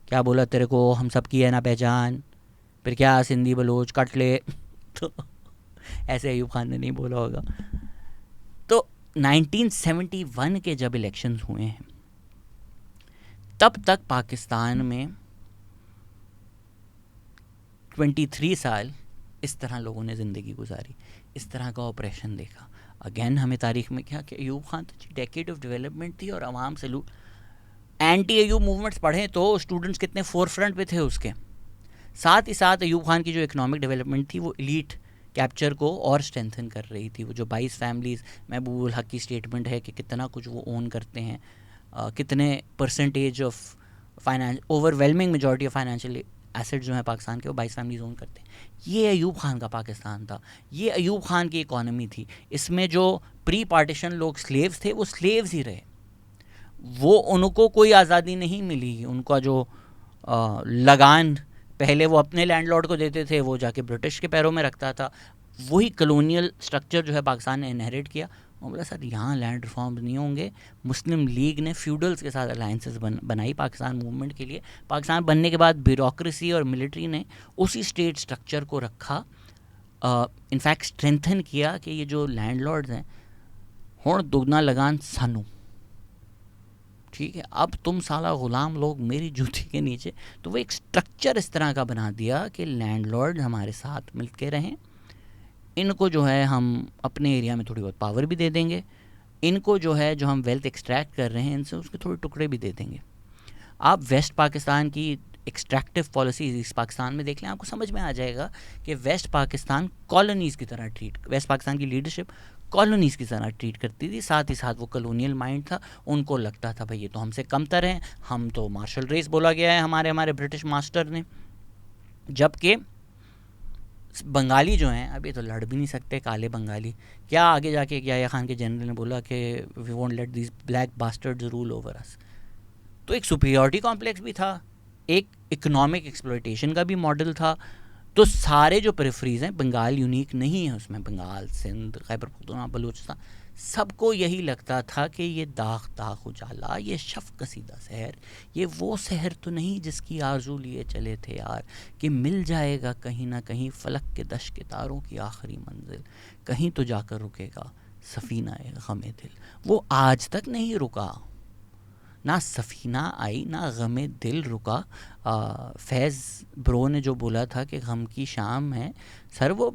क्या बोला तेरे को, हम सब की है ना पहचान, फिर क्या सिंधी बलोच कट ले। तो ऐसे अयूब खान ने नहीं बोला होगा। तो 1971 के जब इलेक्शंस हुए हैं तब तक पाकिस्तान में 23 साल इस तरह लोगों ने ज़िंदगी गुजारी, इस तरह का ऑपरेशन देखा। अगेन हमें तारीख में क्या कि अयूब खान तो डेकेड ऑफ डेवलपमेंट थी और अवाम से एंटी अयूब मूवमेंट्स पढ़ें तो स्टूडेंट्स कितने फोर फ्रंट पे थे उसके। साथ ही साथ अयूब खान की जो इकोनॉमिक डेवलपमेंट थी वो एलीट कैप्चर को और स्ट्रेंथन कर रही थी। वो जो 22 फैमिलीज़, महबूब हक की स्टेटमेंट है कि कितना कुछ वो ओन करते हैं, कितने percentage of finance, overwhelming majority of financial asset जो है पाकिस्तान के वो 22 फैमिलीज ओन करते हैं। ये अयूब खान का पाकिस्तान था, ये अयूब खान की इकॉनमी थी। इसमें जो प्री पार्टीशन लोग स्लेव्स थे वो स्लेव्स ही रहे, वो उनको कोई आज़ादी नहीं मिली। उनका जो लगान पहले वो अपने लैंडलॉर्ड को देते थे, वो जाके ब्रिटिश के पैरों में रखता था। वही कलोनियल स्ट्रक्चर जो है पाकिस्तान ने इनहेरिट किया। और बोला सर यहाँ लैंड रिफॉर्म्स नहीं होंगे। मुस्लिम लीग ने फ्यूडल्स के साथ अलाइंसेस बनाई पाकिस्तान मूवमेंट के लिए। पाकिस्तान बनने के बाद ब्यूरोक्रेसी और मिलिट्री ने उसी स्टेट स्ट्रक्चर को रखा, इनफैक्ट स्ट्रेंथन किया कि ये जो लैंडलॉर्ड्स हैं हुण दुगना लगान सानू, ठीक है, अब तुम साला ग़ुलाम लोग मेरी जूती के नीचे। तो वो एक स्ट्रक्चर इस तरह का बना दिया कि लैंडलॉर्ड हमारे साथ मिल के रहें, इनको जो है हम अपने एरिया में थोड़ी बहुत पावर भी दे देंगे, इनको जो है जो हम वेल्थ एक्सट्रैक्ट कर रहे हैं इनसे उसके थोड़े टुकड़े भी दे देंगे। आप वेस्ट पाकिस्तान की एक्सट्रैक्टिव पॉलिसीज इस पाकिस्तान में देख लें, आपको समझ में आ जाएगा कि वेस्ट पाकिस्तान कॉलोनीज़ की तरह वेस्ट पाकिस्तान की लीडरशिप कॉलोनीज़ की तरह ट्रीट करती थी। साथ ही साथ वो कॉलोनियल माइंड था, उनको लगता था भाई ये तो हमसे कमतर हैं, हम तो मार्शल रेस बोला गया है हमारे ब्रिटिश मास्टर ने। जबकि बंगाली जो हैं अब ये तो लड़ भी नहीं सकते, काले बंगाली। क्या आगे जाके याह्या खान के जनरल ने बोला कि we won't let this black bastards rule over us. तो एक सुपीरियॉरिटी कॉम्प्लेक्स भी था, एक इकोनॉमिक एक्सप्लॉयटेशन का भी मॉडल था। तो सारे जो पेरिफेरीज हैं, बंगाल यूनिक नहीं है उसमें, बंगाल, सिंध, खैबर पख्तूनख्वा, बलूचिस्तान, सबको यही लगता था कि ये दाग दाग उजाला, ये शफ़ कसीदा शहर, ये वो शहर तो नहीं जिसकी आरजू लिए चले थे यार, कि मिल जाएगा कहीं ना कहीं फलक के दश के तारों की आखिरी मंजिल, कहीं तो जाकर रुकेगा सफ़ीना ग़मे दिल। वो आज तक नहीं रुका, ना सफ़ीना आई ना ग़मे दिल रुका। फैज़ ब्रो ने जो बोला था कि गम की शाम है, सर वो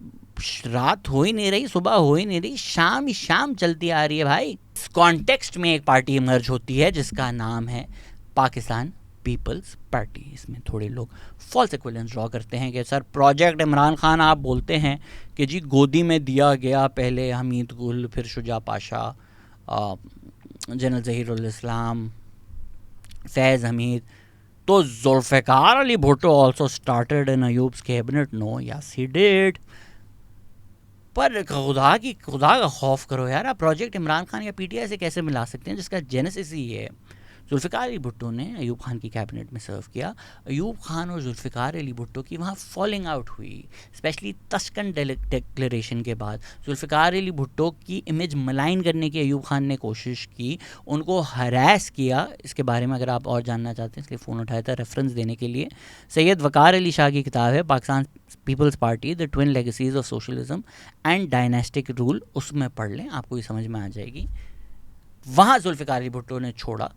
रात हो ही नहीं रही, सुबह हो ही नहीं रही, शाम ही शाम चलती आ रही है भाई। इस कॉन्टेक्स्ट में एक पार्टी इमर्ज होती है जिसका नाम है पाकिस्तान पीपल्स पार्टी। इसमें थोड़े लोग फॉल्स इक्विवेलेंस ड्रॉ करते हैं कि सर प्रोजेक्ट इमरान खान आप बोलते हैं कि जी गोदी में दिया गया, पहले हमीद गुल, फिर शुजा पाशा, जनरल ज़हीरुल इस्लाम, फैज़ हमीद, तो Zulfikar Ali Bhutto also started in Ayub's cabinet. No, yes he did. पर खुदा का खौफ करो यार, आप प्रोजेक्ट इमरान खान या पीटीआई से कैसे मिला सकते हैं जिसका जेनेसिस ही है। जुल्फ़िकार अली भुट्टो ने अयूब खान की कैबिनेट में सर्व किया। अयूब खान और जुल्फ़िकार अली भुट्टो की वहाँ फॉलिंग आउट हुई, स्पेशली तस्कन डिक्लेरेशन के बाद। जुल्फ़िकार अली भुट्टो की इमेज मलाइन करने की अयूब खान ने कोशिश की, उनको हरास किया। इसके बारे में अगर आप और जानना चाहते हैं इसलिए फ़ोन उठाया था रेफरेंस देने के लिए। सैयद वक़ार अली शाह की किताब है Pakistan Peoples Party, the twin legacies of socialism and dynastic rule, उसमें पढ़ लें, आपको ये समझ में आ जाएगी। वहाँ जुल्फ़िकार अली भुट्टो ने छोड़ा,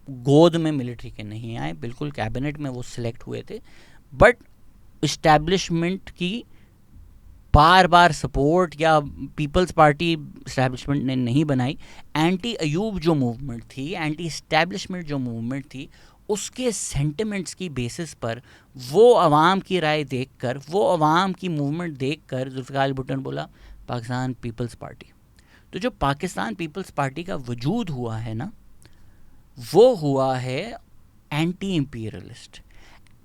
गोद में मिलिट्री के नहीं आए, बिल्कुल कैबिनेट में वो सिलेक्ट हुए थे, बट इस्टेब्लिशमेंट की बार बार सपोर्ट या पीपल्स पार्टी इस्टेब्लिशमेंट ने नहीं बनाई। एंटी अयूब जो मूवमेंट थी, एंटी इस्टेब्लिशमेंट जो मूवमेंट थी, उसके सेंटिमेंट्स की बेसिस पर, वो अवाम की राय देखकर, वो अवाम की मूवमेंट देखकर जुल्फ़िकार अली भुट्टो ने बोला पाकिस्तान पीपल्स पार्टी। तो जो पाकिस्तान पीपल्स पार्टी का वजूद हुआ है ना, वो हुआ है anti imperialist,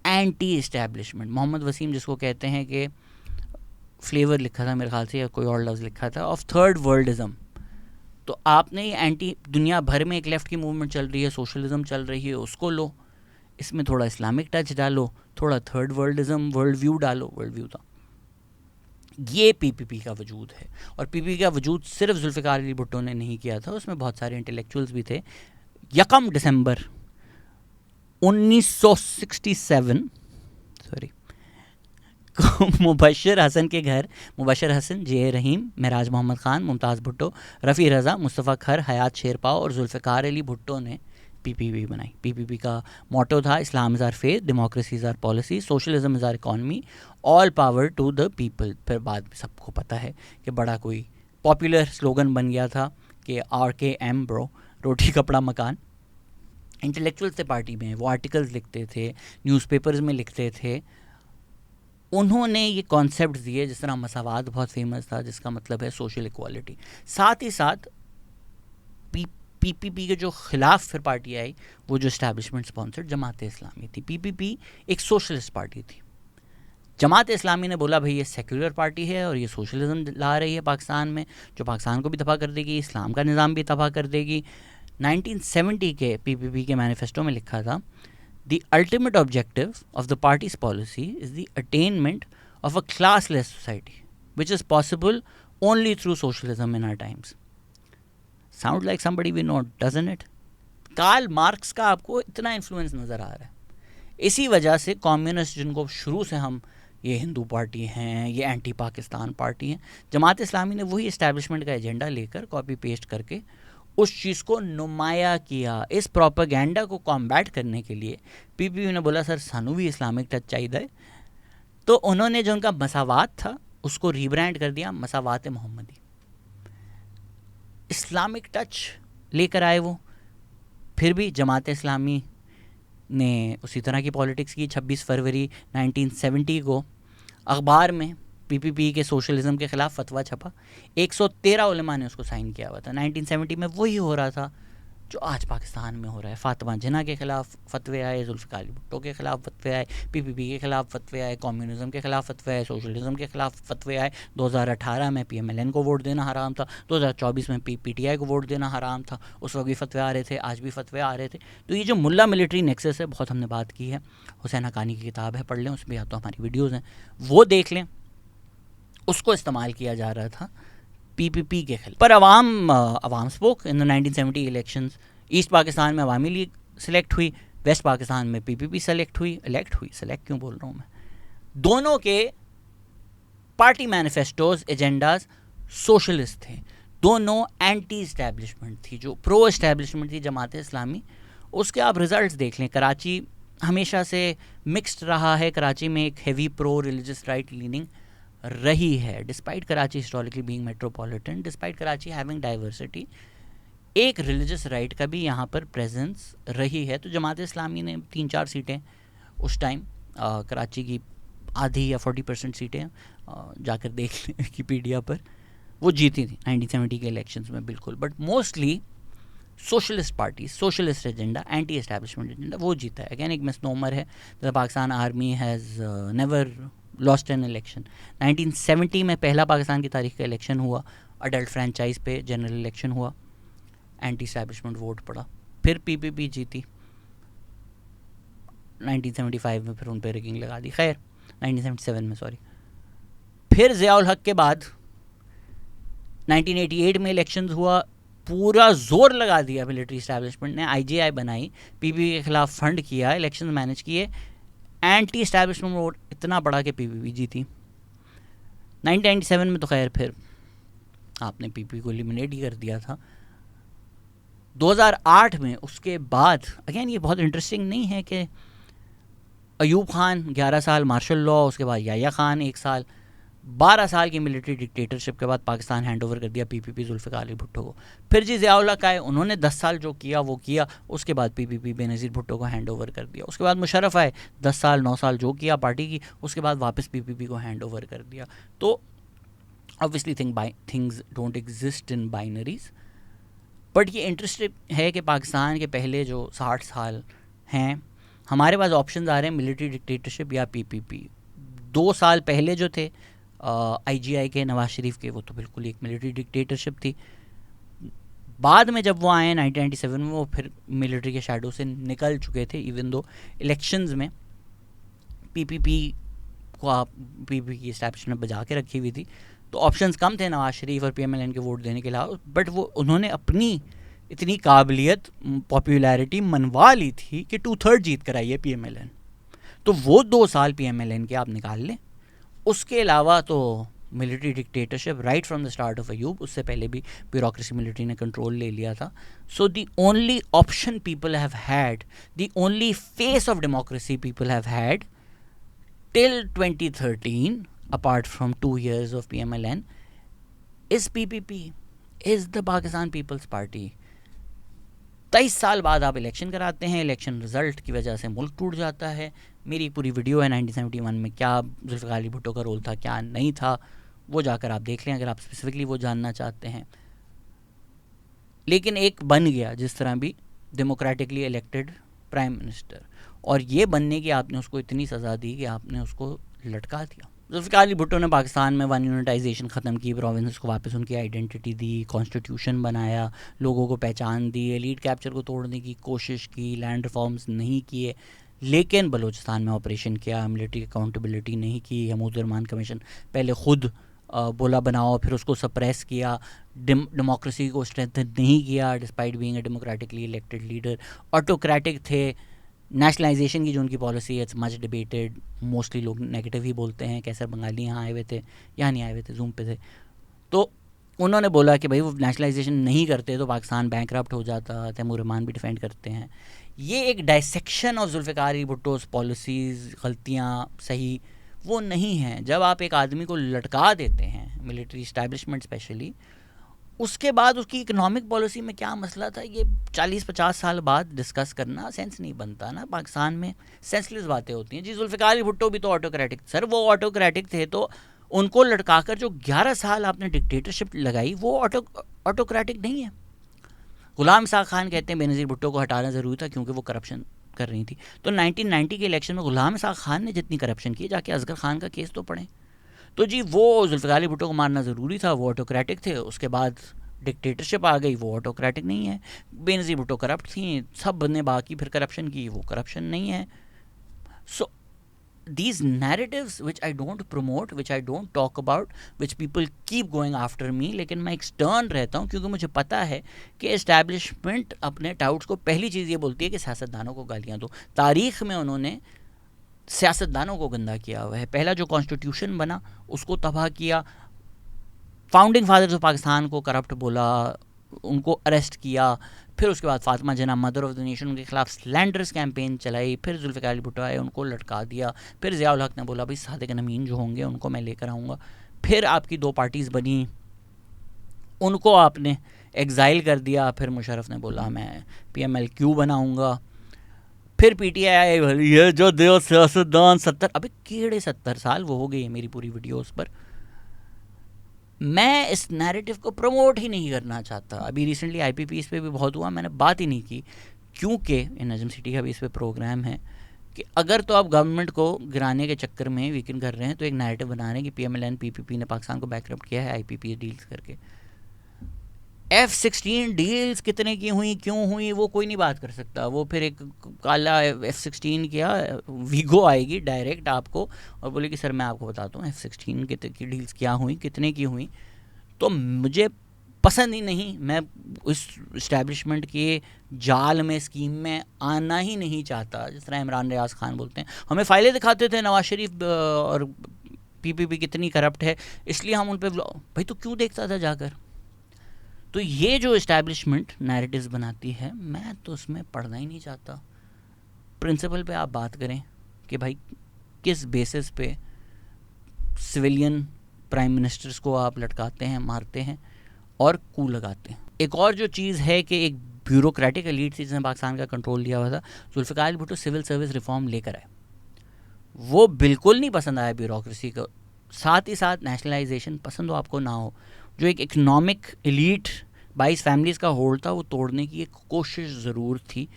anti establishment. Mohammad Waseem जिसको कहते हैं कि फ्लेवर लिखा था मेरे ख्याल से, या कोई और लफ्ज़ लिखा था, ऑफ थर्ड वर्ल्डिज़म। तो आपने ये एंटी, दुनिया भर में एक लेफ़्ट की मूवमेंट चल रही है, सोशलिज्म चल रही है, उसको लो, इसमें थोड़ा इस्लामिक टच डालो, थोड़ा थर्ड वर्ल्डिज़म वर्ल्ड व्यू डालो। वर्ल्ड व्यू था ये पीपीपी का वजूद है। और पीपीपी का वजूद सिर्फ जुल्फ़िकार अली भुट्टो ने नहीं किया था, उसमें बहुत सारे इंटेलेक्चुअल्स भी थे। 1 दिसंबर 1967 मुबशर हसन के घर, मुबशर हसन, जे रहीम, महराज मोहम्मद ख़ान, मुमताज़ भुट्टो, रफ़ी रज़ा, मुस्तफ़ा खर, हयात शेरपाव और जुल्फ़िकार अली भुट्टो ने पीपीपी बनाई। पीपीपी का मोटो था Islam is our faith, democracy is our policy, socialism is our economy, all power to the people. फिर बाद में सबको पता है कि बड़ा कोई पॉपुलर स्लोगन बन गया था कि RKM ब्रो, रोटी कपड़ा मकान। इंटेलेक्चुअल्स थे पार्टी में, वो आर्टिकल्स लिखते थे, न्यूज़पेपर्स में लिखते थे। उन्होंने ये कॉन्सेप्ट दिए, जिस तरह मसावात बहुत फेमस था, जिसका मतलब है सोशल इक्वालिटी। साथ ही साथ पीपीपी के जो खिलाफ फिर पार्टी आई, वो जो इस्टेब्लिशमेंट स्पॉन्सर्ड जमात इस्लामी थी। पीपीपी एक सोशलिस्ट पार्टी थी। जमात इस्लामी ने बोला भाई ये सेक्युलर पार्टी है और ये सोशलिज्म ला रही है पाकिस्तान में, जो पाकिस्तान को भी तबाह कर देगी, इस्लाम का निज़ाम भी तबाह कर देगी। 1970 के पीपीपी के मैनिफेस्टो में लिखा था, the ultimate objective of the party's policy is the attainment of a classless society which is possible only through socialism in our times. Sound like somebody we know, doesn't it? Karl Marx का आपको इतना influence नज़र आ रहा है। इसी वजह से communist, जिनको शुरू से हम ये हिंदू पार्टी हैं, ये एंटी पाकिस्तान पार्टी हैं, जमात इस्लामी ने वही इस्टेब्लिशमेंट का एजेंडा लेकर कॉपी पेस्ट करके उस चीज़ को नुमाया किया। इस प्रोपेगेंडा को कॉम्बैट करने के लिए पीपीपी ने बोला सर सानू भी इस्लामिक टच चाहिए, तो उन्होंने जो उनका मसावात था उसको रीब्रांड कर दिया मसावात मोहम्मदी। इस्लामिक टच लेकर आए वो। फिर भी जमात इस्लामी ने उसी तरह की पॉलिटिक्स की। 26 फरवरी 1970 को अखबार में पीपीपी के सोशलिज्म के ख़िलाफ़ फतवा छपा। 113 उलमा ने उसको साइन किया हुआ था। 1970 में वही हो रहा था जो आज पाकिस्तान में हो रहा है। फातिमा जिन्ना के ख़िलाफ़ फतवे आए, जुल्फ़िकार अली भुट्टो के ख़िलाफ़ फतवे आए, पीपीपी के ख़िलाफ़ फतवे आए, कम्युनिज़म के ख़िलाफ़ फतवे आए, सोशलिज्म के ख़िलाफ़ फतवे आए। 2018 में PMLN को वोट देना हराम था, 2024 में PTI को वोट देना हराम था। उस वक्त भी फतवे आ रहे थे, आज भी फतवे आ रहे थे। तो ये जो मुल्ला मिलिट्री नेक्सस है, बहुत हमने बात की है। हुसैन हक्कानी की किताब है, पढ़ लें, उसमें या तो हमारी वीडियोज़ हैं वो देख लें। उसको इस्तेमाल किया जा रहा था पीपीपी के खिलाफ। पर अवाम spoke in the 1970 elections. East Pakistan में अवामी लीग सेलेक्ट हुई, वेस्ट पाकिस्तान में पीपीपी सेलेक्ट हुई। सेलेक्ट क्यों बोल रहा हूँ मैं। दोनों के पार्टी मैनिफेस्टोज, एजेंडाज सोशलिस्ट थे। दोनों एंटी इस्टेब्लिशमेंट थी। जो प्रो इस्टेब्लिशमेंट थी जमात इस्लामी, उसके आप रिजल्ट्स देख लें। कराची हमेशा से मिक्स्ड रहा है। कराची में एक heavy pro religious right leaning रही है, despite Karachi historically being metropolitan, despite Karachi having diversity. एक रिलीजियस राइट का भी यहाँ पर प्रेजेंस रही है। तो जमात इस्लामी ने 3-4 सीटें उस टाइम, कराची की आधी या 40% सीटें, जाकर देख लें विकीपीडिया पर, वो जीती थी 1970 के इलेक्शंस में बिल्कुल। But mostly socialist party, socialist agenda, anti establishment agenda, वो जीता है। अगेन एक मिसनोमर है, the Pakistan army has never lost an election. 1970 में पहला पाकिस्तान की तारीख का इलेक्शन हुआ, अडल्ट फ्रेंचाइज पे जनरल इलेक्शन हुआ, एंटी एस्टैब्लिशमेंट वोट पड़ा, फिर पीपीपी जीती 1975 में, फिर उन पर रिगिंग लगा दी, खैर 1977 में सॉरी। फिर ज़ियाउल हक के बाद 1988 में इलेक्शंस हुआ, पूरा जोर लगा दिया मिलिट्री इस्टेब्लिशमेंट ने, आईजीआई बनाई, पीपीपी के खिलाफ फंड किया, इलेक्शंस मैनेज किए, एंटी इस्टेब्लिशमेंट वोट इतना बड़ा कि पीपीपी जीती। 1997 में तो खैर फिर आपने पीपीपी को एलिमिनेट ही कर दिया था। 2008 में उसके बाद, अगेन ये बहुत इंटरेस्टिंग नहीं है कि अयूब खान 11 साल मार्शल लॉ, उसके बाद याह्या खान 1 साल, 12 साल की मिलिट्री डिक्टेटरशिप के बाद पाकिस्तान हैंड ओवर कर दिया पीपीपी जुल्फ़िकार अली भुट्टो को। फिर जी ज़ियाउल हक आए, उन्होंने 10 साल जो किया वो किया, उसके बाद पीपीपी बेनज़ीर भुट्टो को हैंड ओवर कर दिया। उसके बाद मुशर्रफ आए, 10 साल 9 साल जो किया पार्टी की, उसके बाद वापस पीपीपी को हैंड ओवर कर दिया। तो obviously things don't exist in binaries, but ये इंटरेस्टिंग है कि पाकिस्तान के पहले जो 60 साल हैं, हमारे पास ऑप्शन आ रहे हैं मिलिट्री डिक्टेटरशिप या पीपीपी। 2 साल पहले जो थे आईजीआई के, नवाज शरीफ के, वो तो बिल्कुल एक मिलिट्री डिक्टेटरशिप थी। बाद में जब वो आए 1997 में, वो फिर मिलिट्री के शैडो से निकल चुके थे, इवन दो इलेक्शंस में पीपीपी को आप पीपीपी की एस्टैब्लिशमेंट बजा के रखी हुई थी, तो ऑप्शंस कम थे नवाज शरीफ और पीएमएलएन के वोट देने के अलावा। बट वो उन्होंने अपनी इतनी काबिलियत, पॉपुलैरिटी मनवा ली थी कि 2/3 जीत कर आई है पीएमएलएन। तो वो 2 साल पीएमएलएन के आप निकाल लें। उसके अलावा तो military dictatorship right from the start of Ayub, उससे पहले भी ब्यूरोक्रेसी मिलिट्री ने कंट्रोल ले लिया था। So the only option people have had, the only face of democracy people have had till 2013, apart from 2 years of PMLN, is PPP, is the Pakistan People's Party। 23 साल बाद आप election कराते हैं, election result की वजह से मुल्क टूट जाता है। मेरी पूरी वीडियो है 1971 में, क्या जुल्फ़िकार अली भुट्टो का रोल था, क्या नहीं था, वो जाकर आप देख लें अगर आप स्पेसिफिकली वो जानना चाहते हैं। लेकिन एक बन गया जिस तरह भी डेमोक्रेटिकली इलेक्टेड प्राइम मिनिस्टर, और ये बनने की आपने उसको इतनी सज़ा दी कि आपने उसको लटका दिया। जुल्फ़िकार अली भुट्टो ने पाकिस्तान में वन यूनिटाइजेशन ख़त्म की, प्रोविंसेस को वापस उनकी आइडेंटिटी दी, कॉन्स्टिट्यूशन बनाया, लोगों को पहचान दी, एलीट कैप्चर को तोड़ने की कोशिश की, लैंड रिफॉर्म्स नहीं किए, लेकिन बलूचिस्तान में ऑपरेशन किया, मिलिट्री अकाउंटेबिलिटी नहीं की, महमूद रहमान कमीशन पहले ख़ुद बोला बनाओ, फिर उसको सप्रेस किया, डेमोक्रेसी को स्ट्रेंथन नहीं किया despite being a democratically elected leader, autocratic थे। नेशनलाइजेशन की जो उनकी पॉलिसी है, इट्स मच डिबेटेड, मोस्टली लोग नेगेटिव ही बोलते हैं। कैसर बंगाली यहाँ आए हुए थे, यहाँ नहीं आए हुए थे, जूम पे थे, तो उन्होंने बोला कि भाई वो नेशनलाइजेशन नहीं करते तो पाकिस्तान बैंकरप्ट हो जाता, तैमूर रहमान भी डिफेंड करते हैं। ये एक dissection of Zulfikar Ali Bhutto's policies, गलतियाँ सही वो नहीं हैं। जब आप एक आदमी को लटका देते हैं, मिलिट्री इस्टेब्लिशमेंट स्पेशली, उसके बाद उसकी इकोनॉमिक पॉलिसी में क्या मसला था, ये 40-50 साल बाद डिस्कस करना सेंस नहीं बनता ना। पाकिस्तान में सेंसलेस बातें होती हैं। जी जुल्फ़िकार अली भुट्टो भी तो ऑटोक्रेटिक, सर वो ऑटोक्रेटिक थे तो उनको लटकाकर जो 11 साल आपने डिक्टेटरशिप लगाई वो ऑटोक्रेटिक नहीं है। गुलाम इसाक़ खान कहते हैं बेनज़ीर भुट्टो को हटाना ज़रूरी था क्योंकि वो करप्शन कर रही थी। तो 1990 के इलेक्शन में गुलाम इसाक़ खान ने जितनी करप्शन की, जाके असगर खान का केस तो पढ़ें। तो जी वो जुल्फ़िकार अली भुट्टो को मारना ज़रूरी था, वो ऑटोक्रेटिक थे। उसके बाद डिक्टेटरशिप आ गई, वो ऑटोक्रेटिक नहीं है। बेनज़ीर भुट्टो करप्ट थी, सब ने बाकी फिर करप्शन की, वो करप्शन नहीं है। सो these narratives which I don't promote, which I don't talk about, which people keep going after me, लेकिन मैं एक्सटर्न रहता हूँ क्योंकि मुझे पता है कि एस्टैब्लिशमेंट अपने टाउट्स को पहली चीज़ ये बोलती है कि सियासतदानों को गालियाँ दो। तारीख़ में उन्होंने सियासतदानों को गंदा किया हुआ है। पहला जो कॉन्स्टिट्यूशन बना उसको तबाह किया, फाउंडिंग फादर्स ऑफ पाकिस्तान को करप्ट बोला, उनको अरेस्ट किया, फिर उसके बाद फातिमा जिन्ना मदर ऑफ द नेशन, उनके खिलाफ स्लैंडरस कैंपेन चलाई, फिर जुल्फ़िकार अली भुट्टो आए, उनको लटका दिया, फिर ज़ियाउल हक ने बोला भाई सादिक नमीन जो होंगे उनको मैं लेकर आऊँगा, फिर आपकी 2 पार्टीज़ बनी, उनको आपने एग्जाइल कर दिया। फिर मुशर्रफ ने बोला मैं PMLQ बनाऊंगा। फिर PTI ये जो देव सियासतदान 70, अबे कीड़े 70 साल वो हो गई है मेरी पूरी वीडियोस पर। मैं इस नैरेटिव को प्रमोट ही नहीं करना चाहता। अभी रिसेंटली IPP इस पर भी बहुत हुआ, मैंने बात ही नहीं की, क्योंकि नजम सिटी का भी इस पर प्रोग्राम है कि अगर तो आप गवर्नमेंट को गिराने के चक्कर में वीकन कर रहे हैं तो एक नैरेटिव बना रहे हैं कि PMLN PPP ने पाकिस्तान को बैकरप्ट किया है IPP डील्स करके। F-16 डील्स कितने की हुई, क्यों हुई, वो कोई नहीं बात कर सकता। वो फिर एक काला F-16 किया वीगो आएगी डायरेक्ट आपको और बोलेगी सर मैं आपको बताता हूँ F-16 की डील्स क्या हुई, कितने की हुई। तो मुझे पसंद ही नहीं, मैं उस इस्टेब्लिशमेंट के जाल में, स्कीम में आना ही नहीं चाहता। जिस तरह इमरान रियाज खान बोलते हैं हमें फाइलें दिखाते थे नवाज शरीफ और PPP कितनी करप्ट है, इसलिए हम उन पर भाई तो क्यों देखता था जाकर। तो ये जो इस्टेब्लिशमेंट नैरेटिव्स बनाती है मैं तो उसमें पढ़ना ही नहीं चाहता। प्रिंसिपल पे आप बात करें कि भाई किस बेसिस पे सिविलियन प्राइम मिनिस्टर्स को आप लटकाते हैं, मारते हैं और कू लगाते हैं। एक और जो चीज़ है कि एक ब्यूरोक्रेटिक एलीट थी जिसने पाकिस्तान का कंट्रोल लिया हुआ था, Zulfikar Ali Bhutto civil service reform लेकर आए, वो बिल्कुल नहीं पसंद आया ब्यूरोक्रेसी को। साथ ही साथ नेशनलाइजेशन पसंद हो आपको ना हो, जो एक इकोनॉमिक एलीट 22 फैमिलीज़ का होल्ड था वो तोड़ने की एक कोशिश ज़रूर थी,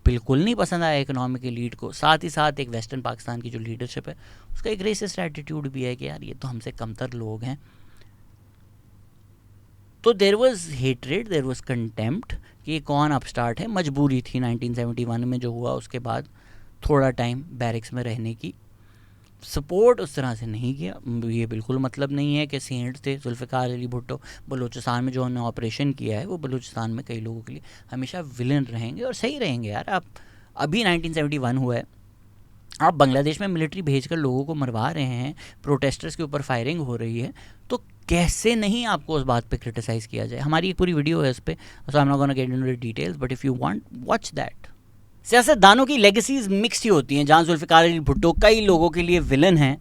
बिल्कुल नहीं पसंद आया इकोनॉमिक एलीट को। साथ ही साथ एक वेस्टर्न पाकिस्तान की जो लीडरशिप है उसका एक रेसिस्ट एटीट्यूड भी है कि यार ये तो हमसे कमतर लोग हैं। तो there was hatred, there was contempt कि कौन अपस्टार्ट है। मजबूरी थी 1971 में जो हुआ, उसके बाद थोड़ा टाइम बैरिक्स में रहने की। सपोर्ट उस तरह से नहीं किया। ये बिल्कुल मतलब नहीं है कि सेंट थे जुल्फ़िकार अली भुट्टो। बलूचिस्तान में जो उन्होंने ऑपरेशन किया है वो बलूचिस्तान में कई लोगों के लिए हमेशा विलन रहेंगे और सही रहेंगे। यार आप अभी 1971 हुआ है, आप बांग्लादेश में मिलिट्री भेजकर लोगों को मरवा रहे हैं, प्रोटेस्टर्स के ऊपर फायरिंग हो रही है, तो कैसे नहीं आपको उस बात पे क्रिटिसाइज़ किया जाए। हमारी एक पूरी वीडियो है इस पर, so I am not gonna get into the details, but if you want watch that. सियासतदानों की लेगेसीज मिक्स ही होती हैं। जहाँ जुल्फ़िकार अली भुट्टो कई लोगों के लिए विलन हैं,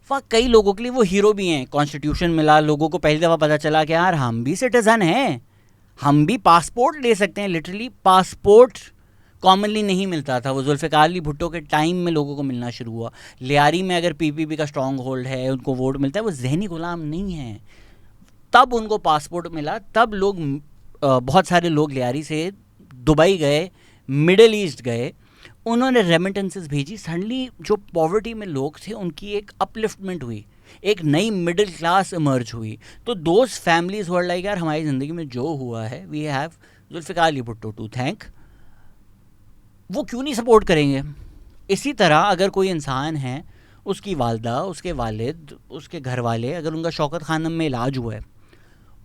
वहाँ कई लोगों के लिए वो हीरो भी हैं। कॉन्स्टिट्यूशन मिला, लोगों को पहली दफ़ा पता चला कि यार हम भी सिटीज़न हैं, हम भी पासपोर्ट ले सकते हैं। लिटरली पासपोर्ट कॉमनली नहीं मिलता था, वो जुल्फ़िकार अली भुट्टो के टाइम में लोगों को मिलना शुरू हुआ। लियारी में अगर PPP का स्ट्रॉन्ग होल्ड है, उनको वोट मिलता है, वो जहनी गुलाम नहीं है, तब उनको पासपोर्ट मिला। तब लोग बहुत सारे लोग लियारी से दुबई गए, मिडल ईस्ट गए, उन्होंने रेमिटेंसेस भेजी। सडनली जो पॉवर्टी में लोग थे उनकी एक अपलिफ्टमेंट हुई, एक नई मिडिल क्लास इमर्ज हुई। तो दोज फैमिलीज वर लाइक यार हमारी ज़िंदगी में जो हुआ है we have Zulfikar Ali Bhutto to thank, वो क्यों नहीं सपोर्ट करेंगे। इसी तरह अगर कोई इंसान है, उसकी वालदा, उसके वालिद, उसके घर वाले, अगर उनका शौकत खानम में इलाज हुआ है,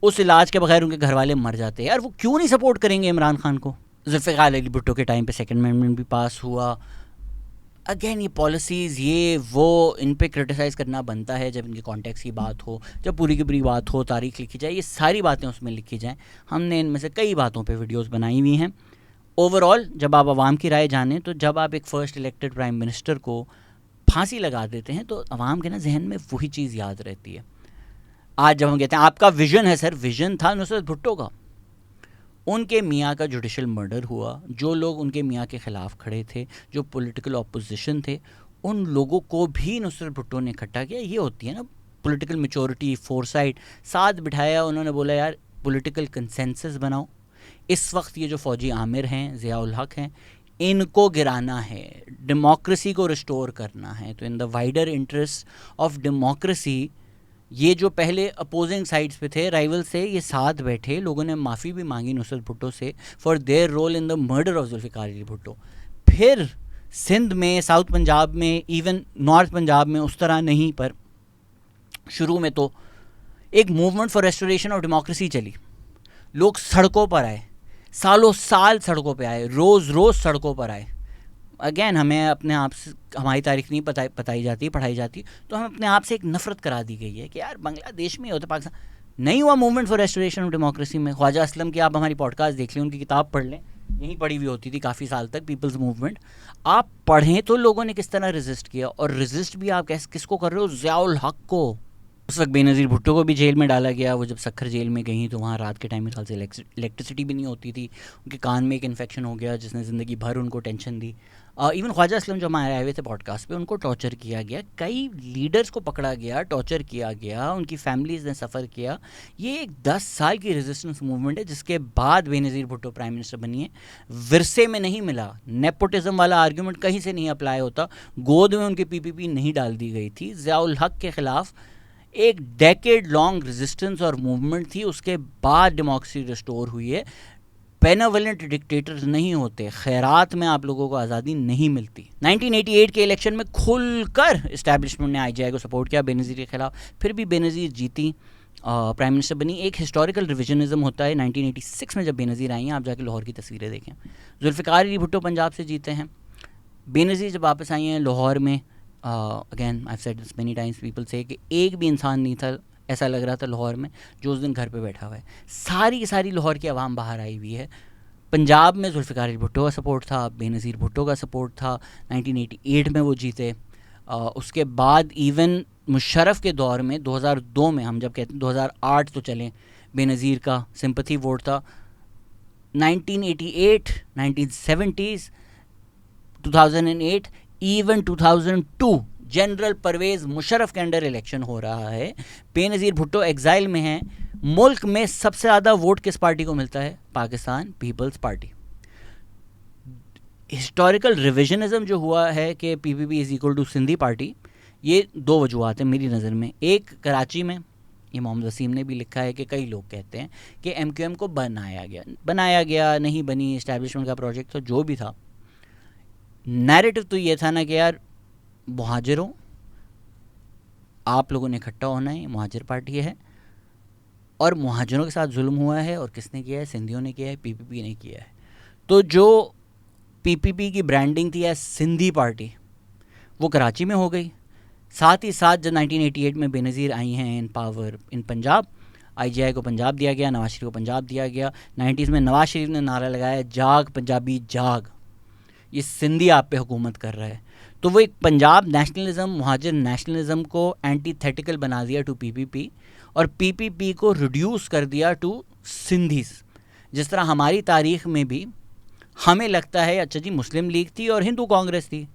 उस इलाज के बगैर उनके घर वाले मर जाते हैं, यार वो क्यों नहीं सपोर्ट करेंगे इमरान खान को। जुल्फ़िकार अली भुट्टो के टाइम पे सेकंड अमेंडमेंट भी पास हुआ। अगेन ये पॉलिसीज़ ये वो इन पे क्रिटिसाइज़ करना बनता है जब इनके कॉन्टेक्स्ट की बात हो, जब पूरी की पूरी बात हो, तारीख लिखी जाए, ये सारी बातें उसमें लिखी जाएँ। हमने इनमें से कई बातों पे वीडियोस बनाई हुई हैं। ओवरऑल जब आप आवाम की राय जानें, तो जब आप एक फ़र्स्ट इलेक्टेड प्राइम मिनिस्टर को फांसी लगा देते हैं तो आवाम के ना जहन में वही चीज़ याद रहती है। आज जब हम कहते हैं आपका विज़न है सर, विज़न था नुसरत भुट्टो का। उनके मियाँ का जुडिशल मर्डर हुआ, जो लोग उनके मियाँ के ख़िलाफ़ खड़े थे, जो पॉलिटिकल ऑपोजिशन थे, उन लोगों को भी नुसरत भुट्टो ने इकट्ठा किया। ये होती है ना पॉलिटिकल मैच्योरिटी, फोरसाइट। साथ बिठाया, उन्होंने बोला यार पॉलिटिकल कंसेंसस बनाओ। इस वक्त ये जो फ़ौजी आमिर हैं, ज़ियाउल हक हैं, इनको गिराना है, डेमोक्रेसी को रिस्टोर करना है। तो in the wider interest of democracy, ये जो पहले अपोजिंग साइड्स पे थे, राइवल से, ये साथ बैठे, लोगों ने माफ़ी भी मांगी नुसरत भुट्टो से for their role in the murder of Zulfikar Ali Bhutto. फिर सिंध में, साउथ पंजाब में, इवन नॉर्थ पंजाब में उस तरह नहीं, पर शुरू में तो एक movement for restoration of democracy चली। लोग सड़कों पर आए, सालों साल सड़कों पे आए, रोज़ रोज़ सड़कों पर आए। अगेन हमें अपने आप से हमारी तारीख नहीं बताई जाती, पढ़ाई जाती, तो हमें अपने आप से एक नफ़रत करा दी गई है कि यार बांग्लादेश में होता, पाकिस्तान नहीं हुआ। Movement for restoration of democracy में ख्वाजा असलम की आप हमारी पॉडकास्ट देख लें, उनकी किताब पढ़ लें, यहीं पढ़ी हुई होती थी काफ़ी साल तक, पीपल्स मूवमेंट। आप पढ़ें तो लोगों ने किस तरह रेजिस्ट किया, और रेजिस्ट भी आप किसको कर रहे हो, ज़ियाउल हक को। उस वक्त बेनज़ीर भुट्टो को भी जेल में डाला गया। वो जब सखर जेल में गई तो वहाँ रात के टाइम में ख्याल से इलेक्ट्रिसिटी भी नहीं होती थी, उनके कान में एक इन्फेक्शन हो गया जिसने ज़िंदगी भर उनको टेंशन दी। इवन ख्वाजा असलम जो हमारे आए हुए थे पॉडकास्ट पे, उनको टॉर्चर किया गया, कई लीडर्स को पकड़ा गया, टॉर्चर किया गया, उनकी फैमिलीज़ ने सफ़र किया। ये एक 10 साल की रेजिस्टेंस मूवमेंट है जिसके बाद बेनज़ीर भुट्टो प्राइम मिनिस्टर बनी है। विरसे में नहीं मिला, नेपोटिज्म वाला आर्ग्यूमेंट कहीं से नहीं अप्लाई होता, गोद में उनकी पीपीपी नहीं डाल दी गई थी। ज़ियाउल हक के ख़िलाफ़ एक डेकेड लॉन्ग रेजिस्टेंस और मूवमेंट थी, उसके बाद डेमोक्रेसी रिस्टोर हुई है। बेनेवलेंट डिक्टेटर्स नहीं होते, खैरात में आप लोगों को आज़ादी नहीं मिलती। 1988 के इलेक्शन में खुलकर इस्टेब्लिशमेंट ने आईजीआई को सपोर्ट किया बेनज़ीर के खिलाफ, फिर भी बेनज़ीर जीती, प्राइम मिनिस्टर बनी। एक हिस्टोरिकल रिविजनिज्म होता है 1986 में जब बेनज़ीर आई हैं, आप जाके लाहौर की तस्वीरें देखें। जुल्फ़िकार अली भुट्टो पंजाब से जीते हैं, बेनज़ीर जब वापस आई हैं लाहौर में, again I said this many times, people से कि एक भी इंसान नहीं था ऐसा लग रहा था लाहौर में जो उस दिन घर पे बैठा हुआ है। सारी की सारी लाहौर की आवाम बाहर आई हुई है। पंजाब में जुल्फ़िकार अली भुट्टो का सपोर्ट था, बेनज़ीर भुट्टो का सपोर्ट था, 1988 में वो जीते। उसके बाद इवन मुशर्रफ के दौर में 2002 में, हम जब कहते हैं 2008 तो चलें, बेनज़ीर का सिंपथी वोट था। 1988, 1970s, 2008, even 2002 general Parvez Musharraf के अंडर इलेक्शन हो रहा है। बेनज़ीर भुट्टो एग्जाइल में हैं। मुल्क में सबसे ज़्यादा वोट किस पार्टी को मिलता है? पाकिस्तान पीपल्स पार्टी। हिस्टोरिकल रिविजनिज्म जो हुआ है कि PPP is equal to Sindhi party, ये दो वजूहत हैं मेरी नज़र में। एक, कराची में ये मोहम्मद वसीम ने भी लिखा है कि कई लोग कहते हैं कि एमक्यूएम को बनाया गया, नहीं बनी, इस्टेब्लिशमेंट का प्रोजेक्ट तो जो भी था। नैरेटिव तो ये था ना कि यार मुहाजिरों, आप लोगों ने इकट्ठा होना है, मुहाजिर पार्टी है, और मुहाजिरों के साथ जुल्म हुआ है, और किसने किया है? सिंधियों ने किया है, पीपीपी ने किया है। तो जो पीपीपी की ब्रांडिंग थी एज सिंधी पार्टी, वो कराची में हो गई। साथ ही साथ जब 1988 में बेनज़ीर आई हैं इन पावर इन पंजाब, आईजीआई को पंजाब दिया गया, नवाज शरीफ को पंजाब दिया गया। 90s में नवाज शरीफ ने नारा लगाया, जाग पंजाबी जाग, ये सिंधी आप पे हुकूमत कर रहा है। तो वो एक पंजाब नेशनलिज्म, मुहाजिर नेशनलिज्म को एंटीथेटिकल बना दिया टू पीपीपी, और पीपीपी को रिड्यूस कर दिया टू सिंधीज़। जिस तरह हमारी तारीख़ में भी हमें लगता है अच्छा जी मुस्लिम लीग थी और हिंदू कांग्रेस थी।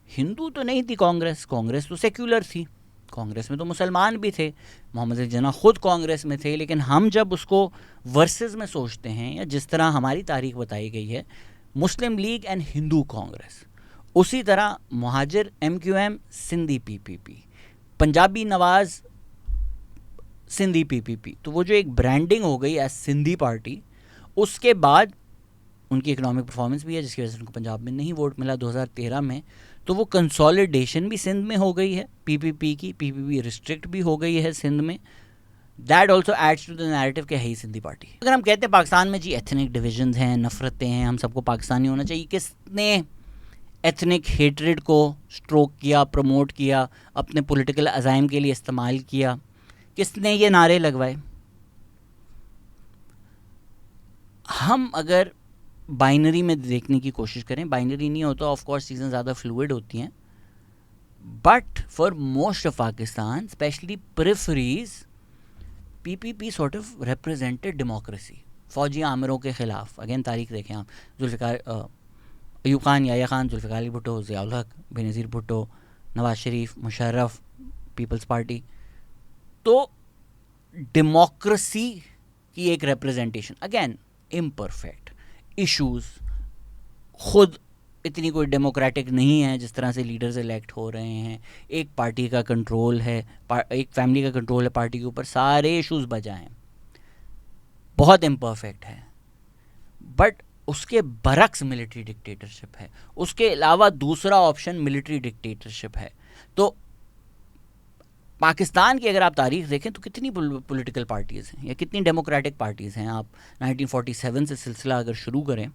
हिंदू तो नहीं थी कांग्रेस, कांग्रेस तो सेक्युलर थी, कांग्रेस में तो मुसलमान भी थे, मोहम्मद अली जिन्ना खुद कांग्रेस में थे। लेकिन हम जब उसको वर्सेस में सोचते हैं, या जिस तरह हमारी तारीख बताई गई है, Muslim League and Hindu Congress, उसी तरह मुहाजिर एमक्यूएम, सिंधी पीपीपी, पंजाबी नवाज सिंधी पीपीपी। तो वो जो एक ब्रांडिंग हो गई एज सिंधी पार्टी, उसके बाद उनकी इकोनॉमिक परफॉर्मेंस भी है जिसकी वजह से उनको पंजाब में नहीं वोट मिला 2013 में। तो वो कंसोलिडेशन भी सिंध में हो गई है पीपीपी की, पीपीपी रिस्ट्रिक्ट भी हो गई है सिंध में। That also adds to the narrative कि है ही सिंधी पार्टी। अगर हम कहते हैं पाकिस्तान में जी एथनिक डिविजन्स हैं, नफरतें हैं, हम सबको पाकिस्तानी होना चाहिए, किसने एथनिक हेट्रेड को स्ट्रोक किया, प्रमोट किया, अपने पॉलिटिकल अज़ाइम के लिए इस्तेमाल किया? किसने ये नारे लगवाए? हम अगर बाइनरी में देखने की कोशिश करें, बाइनरी नहीं होता, ऑफ कोर्स चीज़ें ज़्यादा फ्लूइड होती हैं, but for most of Pakistan, specially peripheries, PPP sort of represented democracy. फौजी आमिरों के ख़िलाफ़, अगेन तारीख देखें आप, जुल्फ़िकार अयूब खान, याया खान, जुल्फ़िकार अली भुट्टो, ज़ियाउल हक, बेनज़ीर भुट्टो, नवाज शरीफ, मुशर्रफ, पीपल्स पार्टी। तो डेमोक्रेसी की एक रिप्रेजेंटेशन, अगेन इम्परफेक्ट, इश्यूज़ खुद इतनी कोई डेमोक्रेटिक नहीं है जिस तरह से लीडर्स इलेक्ट हो रहे हैं। एक पार्टी का कंट्रोल है, एक फैमिली का कंट्रोल है पार्टी के ऊपर, सारे इश्यूज़ बजाएं, बहुत इम्परफेक्ट है। बट उसके बरक्स मिलिट्री डिक्टेटरशिप है, उसके अलावा दूसरा ऑप्शन मिलिट्री डिक्टेटरशिप है। तो पाकिस्तान की अगर आप तारीख देखें तो कितनी पॉलिटिकल पार्टीज़ हैं या कितनी डेमोक्रेटिक पार्टीज़ हैं। आप 1947 से सिलसिला अगर शुरू करें,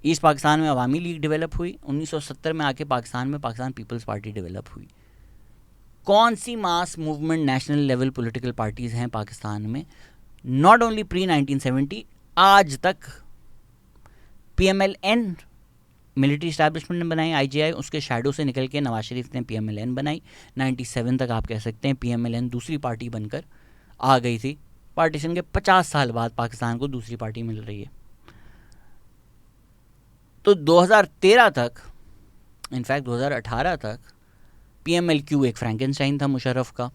ईस्ट पाकिस्तान में अवामी लीग डेवलप हुई, 1970 में आके पाकिस्तान में पाकिस्तान पीपल्स पार्टी डेवलप हुई। कौन सी mass movement national level political parties हैं पाकिस्तान में? नॉट ओनली प्री 1970, आज तक PMLN मिलिट्री इस्टेब्लिशमेंट ने बनाई आईजीआई, उसके शैडो से निकल के नवाज शरीफ ने पीएमएलएन बनाई। 97 तक आप कह सकते हैं पीएमएलएन दूसरी पार्टी बनकर आ गई थी। पार्टीशन के 50 साल बाद पाकिस्तान को दूसरी पार्टी मिल रही है। तो 2013 तक, इनफैक्ट 2018 तक पीएमएलक्यू एक फ्रैंकेनस्टाइन था मुशर्रफ का।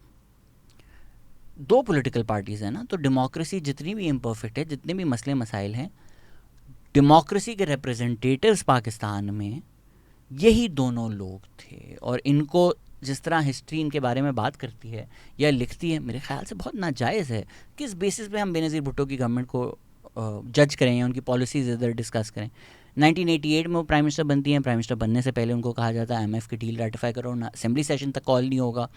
दो पॉलिटिकल पार्टीज़ हैं ना, तो डेमोक्रेसी जितनी भी इम्परफेक्ट है, जितने भी मसले मसाइल हैं, डेमोक्रेसी के रिप्रेजेंटेटिव्स पाकिस्तान में यही दोनों लोग थे। और इनको जिस तरह हिस्ट्री इनके बारे में बात करती है या लिखती है, मेरे ख्याल से बहुत नाजायज़ है। किस बेसिस पे हम बेनज़ीर भुट्टो की गवर्नमेंट को जज करें या उनकी पॉलिसीज़ इधर डिस्कस करें। 1988 में वो प्राइम मिनिस्टर बनती हैं। प्राइम मिनिस्टर बनने से पहले उनको कहा जाता है IMF की डील रेटिफाई करो ना, असेंबली सेशन तक कॉल नहीं होगा।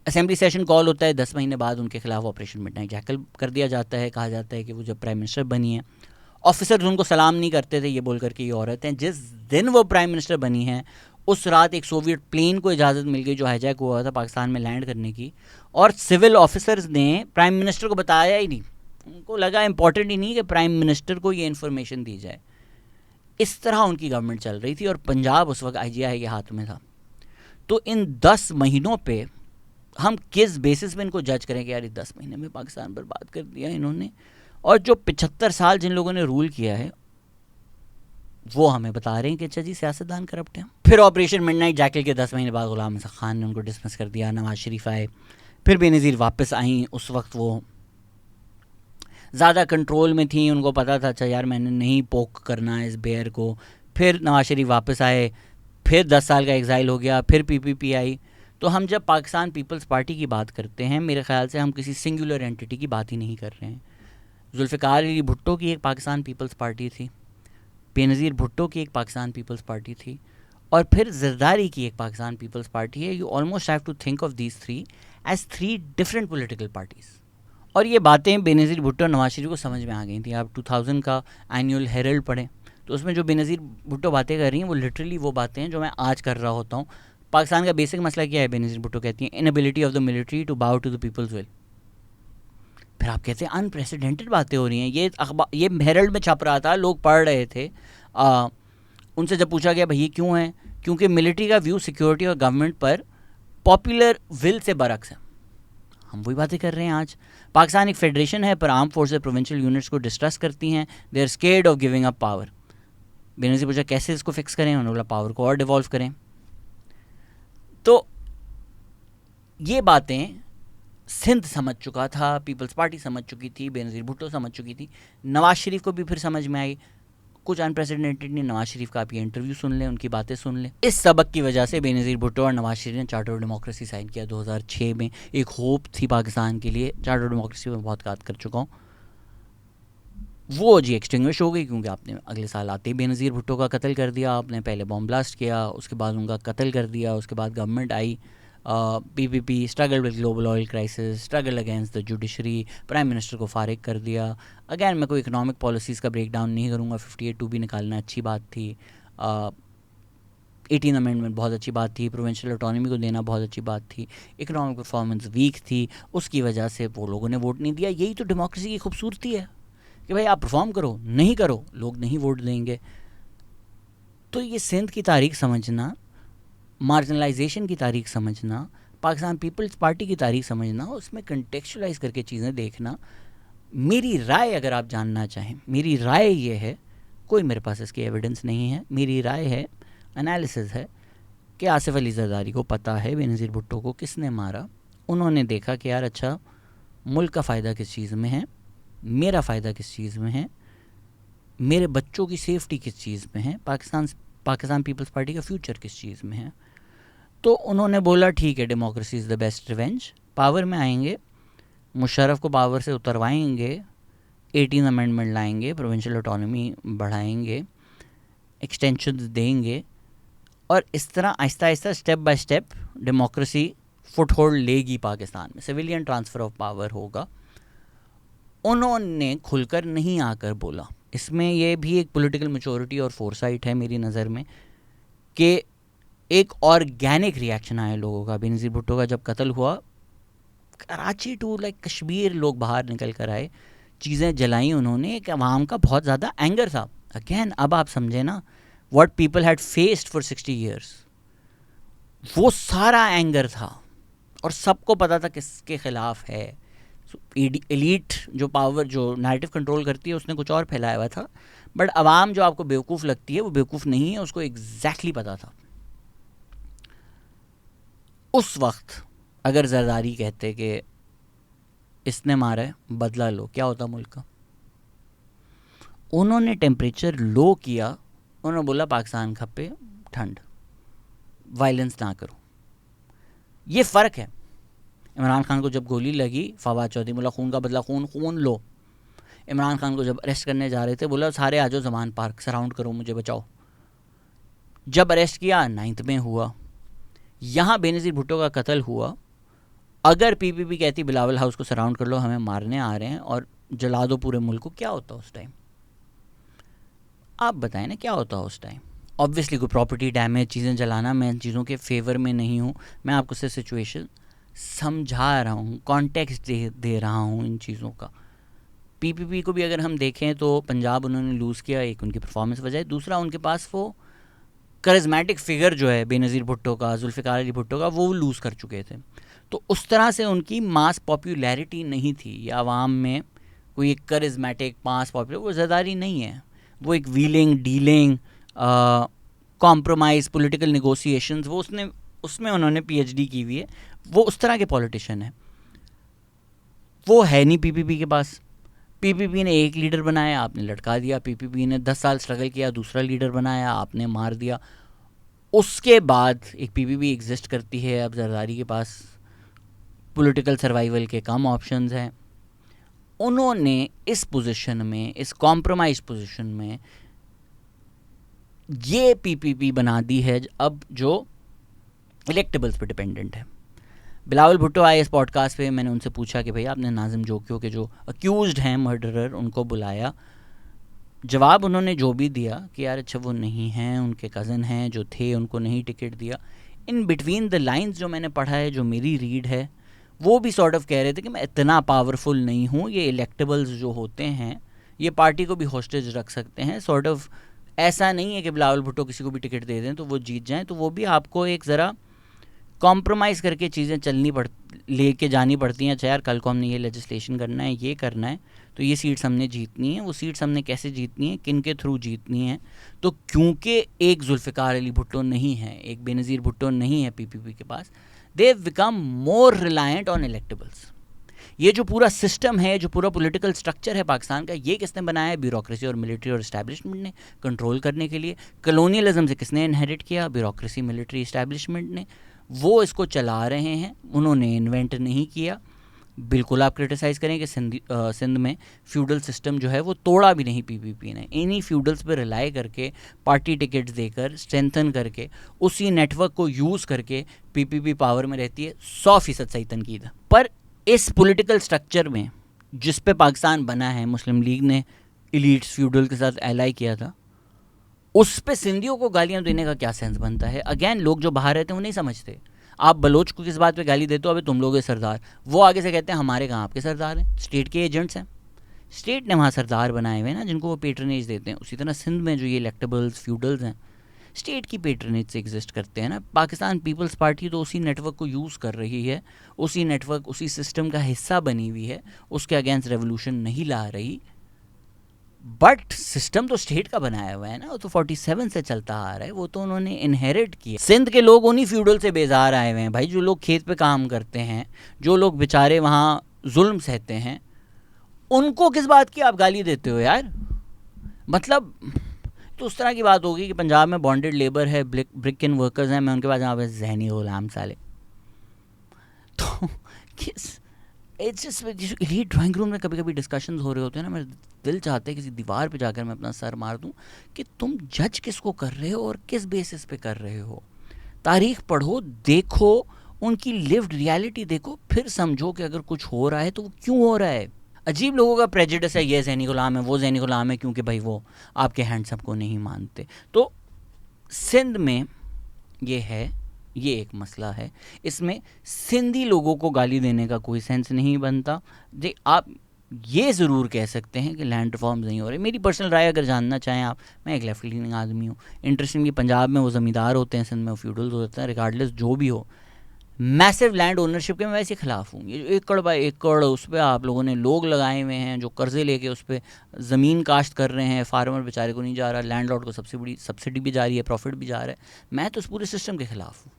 असेंबली सेशन कॉल होता है, 10 महीने बाद उनके खिलाफ ऑपरेशन मिडनाइट जैकल कर दिया जाता है। कहा जाता है कि वो जब प्राइम मिनिस्टर बनी है, ऑफिसर्स उनको सलाम नहीं करते थे, ये बोल करके ये औरत हैं। जिस दिन वो प्राइम मिनिस्टर बनी है उस रात एक सोवियत प्लेन को इजाज़त मिल गई जो हाईजैक हुआ था पाकिस्तान में लैंड करने की, और सिविल ऑफिसर्स ने प्राइम मिनिस्टर को बताया ही नहीं। उनको लगा इंपॉर्टेंट ही नहीं कि प्राइम मिनिस्टर को ये इन्फॉर्मेशन दी जाए। इस तरह उनकी गवर्नमेंट चल रही थी और पंजाब उस वक्त IGI के हाथ में था। तो इन 10 महीनों पे हम किस बेसिस पे इनको जज करें कि यार 10 महीने में पाकिस्तान बर्बाद कर दिया इन्होंने, और जो 75 साल जिन लोगों ने रूल किया है वो हमें बता रहे हैं कि अच्छा जी सियासतदान करप्ट हैं। फिर ऑपरेशन मिडनाइट जैकल के 10 महीने बाद गुलाम अहमद खान ने उनको डिसमिस कर दिया। नवाज शरीफ आए, फिर बेनज़ीर वापस आई। उस वक्त वो ज़्यादा कंट्रोल में थी, उनको पता था अच्छा यार मैंने नहीं पोक करना है इस बेयर को। फिर नवाज शरीफ वापस आए, फिर 10 साल का एग्ज़ाइल हो गया, फिर PPP आई। तो हम जब पाकिस्तान पीपल्स पार्टी की बात करते हैं, मेरे ख्याल से हम किसी सिंगुलर एंटिटी की बात ही नहीं कर रहे हैं। जुल्फ़िकार अली भुट्टो की एक पाकिस्तान पीपल्स पार्टी थी, बेनज़ीर भुट्टो की एक पाकिस्तान पीपल्स पार्टी थी, और फिर ज़रदारी की एक पाकिस्तान पीपल्स पार्टी है। You almost have to think of these three as 3 different political parties. और ये बातें बेनज़ीर भुट्टो और नवाज शरीफ को समझ में आ गई थी। आप 2000 का एनुअल हेरल्ड पढ़ें तो उसमें जो बेनज़ीर भुट्टो बातें कर रही हैं वो लिटरली वो बातें हैं जो मैं आज कर रहा होता हूँ। पाकिस्तान का बेसिक मसला क्या है, बेनज़ीर भुट्टो कहती हैं inability of the military to bow to the people's will. फिर आप कहते हैं अनप्रेसिडेंटेड बातें हो रही हैं। ये हेरल्ड में छप रहा था, लोग पढ़ रहे थे। उनसे जब पूछा गया भाई ये क्यों है, क्योंकि मिलिट्री का व्यू सिक्योरिटी और गवर्नमेंट पर पॉपुलर विल से बरक्स है। हम वही बातें कर रहे हैं आज। पाकिस्तान एक फेडरेशन है पर आर्म फोर्सेस प्रोविंशियल यूनिट्स को डिस्ट्रस्ट करती हैं। They are scared of giving up power. Benazir पूछा कैसे इसको फिक्स करें, उन्होंने बोला पावर को और डिवॉल्व करें। तो ये बातें सिंध समझ चुका था, पीपल्स पार्टी समझ चुकी थी, बेनज़ीर भुट्टो समझ चुकी थी, नवाज शरीफ को भी फिर समझ में आई। कुछ अनप्रेसिडेंटेड नहीं, नवाज शरीफ का आप ये इंटरव्यू सुन लें, उनकी बातें सुन लें। इस सबक की वजह से बेनज़ीर भुट्टो और नवाज शरीफ ने चार्टर ऑफ डेमोक्रेसी साइन किया 2006 में। एक होप थी पाकिस्तान के लिए। चार्टर ऑफ डेमोक्रेसी में बहुत बात कर चुका हूँ, वो जी एक्सटिंग्विश हो गई क्योंकि आपने अगले साल आते ही बेनज़ीर भुट्टो का कत्ल कर दिया। आपने पहले बॉम्ब ब्लास्ट किया, उसके बाद उनका कत्ल कर दिया, उसके बाद government I, PPP, struggle with global oil crisis, struggle against the judiciary, prime minister को फारिग कर दिया। अगैन मैं कोई इकोनॉमिक पॉलिसीज़ का ब्रेक डाउन नहीं करूँगा। 58(2) भी निकालना अच्छी बात थी, 18 अमेंडमेंट बहुत अच्छी बात थी, प्रोविंशियल ऑटोनॉमी को देना बहुत अच्छी बात थी, इकोनॉमिक परफॉर्मेंस वीक थी, उसकी वजह से वो लोगों ने वोट नहीं दिया। यही तो डेमोक्रेसी की खूबसूरती है कि भाई आप परफॉर्म करो, नहीं करो लोग नहीं वोट देंगे। तो ये सिंध की तारीख समझना, मार्जिनलाइजेशन की तारीख समझना, पाकिस्तान पीपल्स पार्टी की तारीख समझना, उसमें कंटेक्चुअलाइज करके चीज़ें देखना, मेरी राय अगर आप जानना चाहें, मेरी राय ये है, कोई मेरे पास इसकी एविडेंस नहीं है, मेरी राय है, एनालिसिस है कि आसिफ अली जरदारी को पता है बेनज़ीर भुट्टो को किसने मारा। उन्होंने देखा कि यार अच्छा मुल्क का फ़ायदा किस चीज़ में है, मेरा फ़ायदा किस चीज़ में है, मेरे बच्चों की सेफ्टी किस चीज़ में है, पाकिस्तान पीपल्स पार्टी का फ्यूचर किस चीज़ में है। तो उन्होंने बोला ठीक है democracy is the best revenge, power में आएंगे, मुशर्रफ को पावर से उतरवाएंगे, 18 अमेंडमेंट लाएंगे, प्रोविंशियल ऑटोनॉमी बढ़ाएंगे, एक्सटेंशन देंगे, और इस तरह Aahista Aahista step by step democracy foot hold लेगी पाकिस्तान में, सिविलियन ट्रांसफ़र ऑफ पावर होगा। उन्होंने खुलकर नहीं आकर बोला। इसमें ये भी एक पॉलिटिकल मैच्योरिटी और फोरसाइट है मेरी नज़र में कि एक ऑर्गेनिक रिएक्शन आया लोगों का। बेनज़ीर भुट्टो का जब कत्ल हुआ, कराची टू लाइक कश्मीर लोग बाहर निकल कर आए, चीज़ें जलाई उन्होंने, एक अवाम का बहुत ज़्यादा एंगर था। अगेन अब आप समझे ना, what people had faced for 60 years, वो सारा एंगर था और सबको पता था किसके खिलाफ है। एलीट जो पावर, जो नैरेटिव कंट्रोल करती है, उसने कुछ और फैलाया हुआ था, बट आवाम जो आपको बेवकूफ़ लगती है वो बेवकूफ़ नहीं है, उसको एग्जैक्टली पता था। उस वक्त अगर जरदारी कहते कि इसने मारा है, बदला लो, क्या होता मुल्क का? उन्होंने टेम्परेचर लो किया, उन्होंने बोला पाकिस्तान खपे ठंड, वायलेंस ना करो। ये फ़र्क है। इमरान खान को जब गोली लगी, फवाद चौधरी बोला खून का बदला खून, खून लो। इमरान खान को जब अरेस्ट करने जा रहे थे, बोला सारे आ जाओ जमान पार्क, सराउंड करो, मुझे बचाओ। जब अरेस्ट किया 9th में हुआ। यहाँ बेनज़ीर भुट्टो का कत्ल हुआ। अगर पीपीपी कहती बिलावल हाउस को सराउंड कर लो, हमें मारने आ रहे हैं और जला दो पूरे मुल्क को, क्या होता उस टाइम? आप बताएं ना, क्या होता उस टाइम? ऑब्वियसली कोई प्रॉपर्टी डैमेज, चीज़ें जलाना, मैं इन चीज़ों के फेवर में नहीं हूँ। मैं आपको सिर्फ सिचुएशन समझा रहा हूँ, कॉन्टेक्स्ट दे रहा हूँ इन चीज़ों का। पीपीपी को भी अगर हम देखें तो पंजाब उन्होंने लूज़ किया, एक उनकी परफॉर्मेंस वजह है, दूसरा उनके पास वो करिज्मेटिक फिगर जो है बेनज़ीर भुट्टो का, जुल्फ़िकार अली भुट्टो का, वो लूज़ कर चुके थे। तो उस तरह से उनकी मास पॉपुलैरिटी नहीं थी, या आवाम में कोई एक करिज्मेटिक मास पॉपुलर, वो ज़्यादारी नहीं है। वो एक wheeling dealing, compromise, political negotiations, वो उसमें उन्होंने पीएचडी की हुई है। वो उस तरह के पॉलिटिशियन है, वो है नहीं पीपीपी के पास। पीपीपी ने एक लीडर बनाया, आपने लटका दिया। पीपीपी ने 10 साल स्ट्रगल किया, दूसरा लीडर बनाया, आपने मार दिया। उसके बाद एक पीपीपी एग्जिस्ट करती है। अब जरदारी के पास पॉलिटिकल सर्वाइवल के कम ऑप्शंस हैं। उन्होंने इस पोजीशन में, इस कॉम्प्रोमाइज पोजीशन में ये पीपीपी बना दी है अब जो इलेक्टेबल्स पे डिपेंडेंट है। बिलावल भुट्टो आए इस पॉडकास्ट पे, मैंने उनसे पूछा कि भैया आपने नाजिम जोकियों के जो अक्यूज्ड हैं मर्डरर, उनको बुलाया। जवाब उन्होंने जो भी दिया कि यार अच्छा वो नहीं हैं, उनके कज़न हैं जो थे, उनको नहीं टिकट दिया। इन बिटवीन द लाइंस जो मैंने पढ़ा है, जो मेरी रीड है, वो भी सॉर्ट ऑफ कह रहे थे कि मैं इतना पावरफुल नहीं हूँ, ये इलेक्टेबल्स जो होते हैं ये पार्टी को भी होस्टेज रख सकते हैं। सॉर्ट ऑफ ऐसा नहीं है कि बिलावल भुट्टो किसी को भी टिकट दे दें तो वो जीत जाएं। तो वो भी आपको एक ज़रा कॉम्प्रोमाइज़ करके चीज़ें लेके जानी पड़ती हैं। अच्छा यार, कल को हमने ये लेजिस्लेशन करना है, ये करना है, तो ये सीट्स हमने जीतनी है। वो सीट्स हमने कैसे जीतनी है, किन के थ्रू जीतनी है? तो क्योंकि एक जुल्फ़िकार अली भुट्टो नहीं है, एक बेनज़ीर भुट्टो नहीं है पीपीपी के पास, they have become more reliant on electables. ये जो पूरा सिस्टम है, जो पूरा पॉलिटिकल स्ट्रक्चर है पाकिस्तान का, ये किसने बनाया है? ब्यूरोक्रेसी और मिलिट्री और इस्टेब्लिशमेंट ने, कंट्रोल करने के लिए। कलोनियलिज्म से किसने इनहेरिट किया? ब्यूरोक्रेसी, मिलिट्री, इस्टेब्लिशमेंट ने। वो इसको चला रहे हैं, उन्होंने इन्वेंट नहीं किया। बिल्कुल आप क्रिटिसाइज़ करें कि सिंध में फ्यूडल सिस्टम जो है वो तोड़ा भी नहीं पीपीपी ने। इन्हीं फ्यूडल्स पर रिलाई करके, पार्टी टिकट्स देकर, स्ट्रेंथन करके, उसी नेटवर्क को यूज़ करके पीपीपी पावर में रहती है। 100% सही तनकीद है। पर इस पॉलिटिकल स्ट्रक्चर में जिस पे पाकिस्तान बना है, मुस्लिम लीग ने इलीट्स फ्यूडल के साथ एलाई किया था, उस पे सिंधियों को गालियां देने का क्या सेंस बनता है? अगेन, लोग जो बाहर रहते हैं वो नहीं समझते। आप बलोच को किस बात पे गाली देते हो? अबे तुम लोग सरदार। वो आगे से कहते हैं हमारे कहाँ आपके सरदार हैं, स्टेट के एजेंट्स हैं। स्टेट ने वहाँ सरदार बनाए हुए हैं ना, जिनको वो पेट्रनेज देते हैं। उसी तरह सिंध में जो ये इलेक्टेबल्स फ्यूडल्स हैं, स्टेट की पेट्रनेज से एग्जिस्ट करते हैं ना। पाकिस्तान पीपल्स पार्टी तो उसी नेटवर्क को यूज़ कर रही है, उसी नेटवर्क, उसी सिस्टम का हिस्सा बनी हुई है, उसके अगेंस्ट रेवोल्यूशन नहीं ला रही। बट सिस्टम तो स्टेट का बनाया हुआ है ना, वो तो 47 से चलता आ रहा है, वो तो उन्होंने इनहेरिट किया। सिंध के लोग उन्हीं फ्यूडल से बेजार आए हुए हैं भाई, जो लोग खेत पे काम करते हैं, जो लोग बेचारे वहाँ जुल्म सहते हैं, उनको किस बात की आप गाली देते हो यार? मतलब तो उस तरह की बात होगी कि पंजाब में बॉन्डेड लेबर है, ब्रिक एंड वर्कर्स हैं, मैं उनके पास यहाँ पे जहनी गुलाम साले। तो किस it's just elite drawing room में कभी कभी डिस्कशंस हो रहे होते हैं ना, मेरा दिल चाहता है किसी दीवार पे जाकर मैं अपना सर मार दूं कि तुम जज किसको कर रहे हो और किस बेसिस पे कर रहे हो। तारीख पढ़ो, देखो, उनकी लिव्ड रियलिटी देखो, फिर समझो कि अगर कुछ हो रहा है तो वो क्यों हो रहा है। अजीब लोगों का प्रेजुडिस है, ये ज़हनी गुलाम है, वो ज़हनी गुलाम है, क्योंकि भाई वो आपके हैंडसम को नहीं मानते। तो सिंध में ये है, ये एक मसला है। इसमें सिंधी लोगों को गाली देने का कोई सेंस नहीं बनता। आप ये ज़रूर कह सकते हैं कि लैंड रिफॉर्म्स नहीं हो रहे। मेरी पर्सनल राय अगर जानना चाहें आप, मैं एक लेफ्ट लीनिंग आदमी हूँ। इंटरेस्टिंगली पंजाब में वो ज़मींदार होते हैं, सिंध में वो फ्यूडल्स होते हैं, रिगार्डलेस जो भी हो, मैसिव लैंड ओनरशिप के मैं वैसे खिलाफ हूँ। ये जो एकड़ बाय एकड़ उस पर आप लोगों ने लोग लगाए हुए हैं जो कर्जे लेके उस पर ज़मीन काश्त कर रहे हैं, फार्मर बेचारे को नहीं जा रहा, लैंडलॉर्ड को सबसे बड़ी सब्सिडी भी जा रही है, प्रॉफिट भी जा रहा है। मैं तो उस पूरे सिस्टम के खिलाफ हूँ।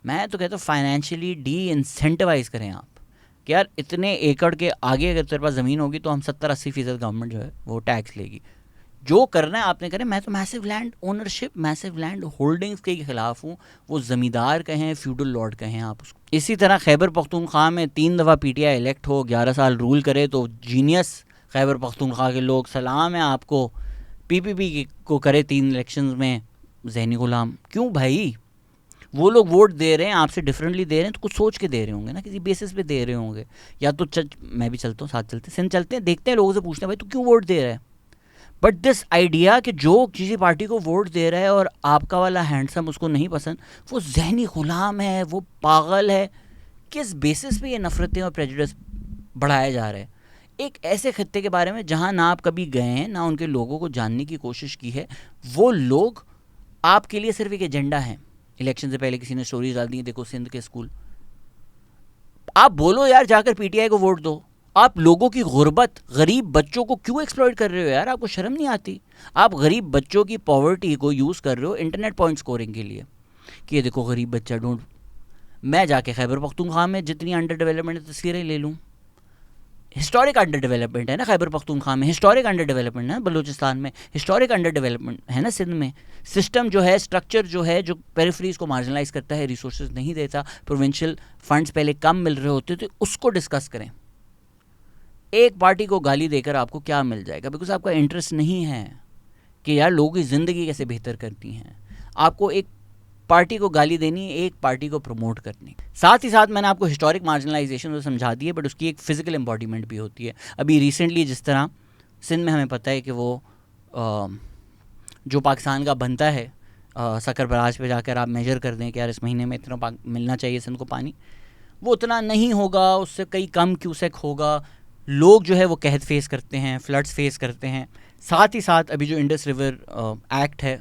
मैं तो कहता हूँ फाइनेंशियली डी इंसेंटिवाइज करें आप कि यार इतने एकड़ के आगे अगर तेरे पास ज़मीन होगी तो हम 70-80% गवर्नमेंट जो है वो टैक्स लेगी। जो करना है आपने करें। मैं तो massive land ownership, massive land holdings के खिलाफ हूँ, वो ज़मींदार कहें, फ्यूडल लॉर्ड कहें आप उसको। इसी तरह खैबर पख्तूनख्वा में 3 दफ़ा पीटीआई इलेक्ट हो, 11 साल रूल करे, तो जीनियस खैबर पख्तूनख्वा के लोग सलाम है आपको। पीपीपी को करे 3 इलेक्शंस में ज़हनी गुलाम। क्यों भाई? वो लोग वोट दे रहे हैं, आपसे डिफरेंटली दे रहे हैं, तो कुछ सोच के दे रहे होंगे ना, किसी बेसिस पे दे रहे होंगे। या तो मैं भी चलता हूँ, साथ चलते सिंध चलते हैं, देखते हैं, लोगों से पूछते हैं भाई तू क्यों वोट दे रहा है। बट दिस आइडिया कि जो किसी पार्टी को वोट दे रहा है और आपका वाला हैंडसम उसको नहीं पसंद, वो जहनी गुलाम है, वो पागल है। किस बेसिस पे ये नफरतें और प्रेजुडिस बढ़ाया जा रहा है एक ऐसे खत्ते के बारे में जहां ना आप कभी गए हैं, ना उनके लोगों को जानने की कोशिश की है। वो लोग आपके लिए सिर्फ एक एजेंडा है। इलेक्शन से पहले किसी ने स्टोरीज डाल दी, देखो सिंध के स्कूल। आप बोलो यार जाकर पीटीआई को वोट दो। आप लोगों की गुर्बत, गरीब बच्चों को क्यों एक्सप्लॉइट कर रहे हो यार? आपको शर्म नहीं आती? आप गरीब बच्चों की पॉवर्टी को यूज़ कर रहे हो इंटरनेट पॉइंट स्कोरिंग के लिए कि ये देखो गरीब बच्चा ढूंढ। मैं जाके खैबर पख्तूनख्वा में जितनी अंडर डेवलपमेंट तस्वीरें ले लूँ, हिस्टोरिक अंडर डेवलपमेंट है ना खैबर पख्तूनख्वा में, हिस्टोरिक अंडर डेवलपमेंट है बलूचिस्तान में, हिस्टोरिक अंडर डेवलपमेंट है ना सिंध में। सिस्टम जो है, स्ट्रक्चर जो है, जो पेरिफेरीज को मार्जिनलाइज करता है, रिसोर्सेज नहीं देता, प्रोविंशियल फंड्स पहले कम मिल रहे होते थे, उसको डिस्कस करें। एक पार्टी को गाली देकर आपको क्या मिल जाएगा? बिकॉज आपका इंटरेस्ट नहीं है कि यार लोगों की ज़िंदगी कैसे बेहतर करती हैं। आपको एक पार्टी को गाली देनी है, एक पार्टी को प्रमोट करनी। साथ ही साथ मैंने आपको हिस्टोरिक मार्जिनलाइजेशन तो समझा दी है, बट उसकी एक फिजिकल एम्बॉडीमेंट भी होती है। अभी रिसेंटली जिस तरह सिंध में हमें पता है कि वो जो पाकिस्तान का बनता है, सकर बराज पे जाकर आप मेजर कर दें कि यार इस महीने में इतना मिलना चाहिए सिंध को पानी, वो उतना नहीं होगा, उससे कई कम क्यूसेक होगा। लोग जो है वो कहत फेस करते हैं, फ्लड्स फेस करते हैं। साथ ही साथ अभी जो इंडस रिवर एक्ट है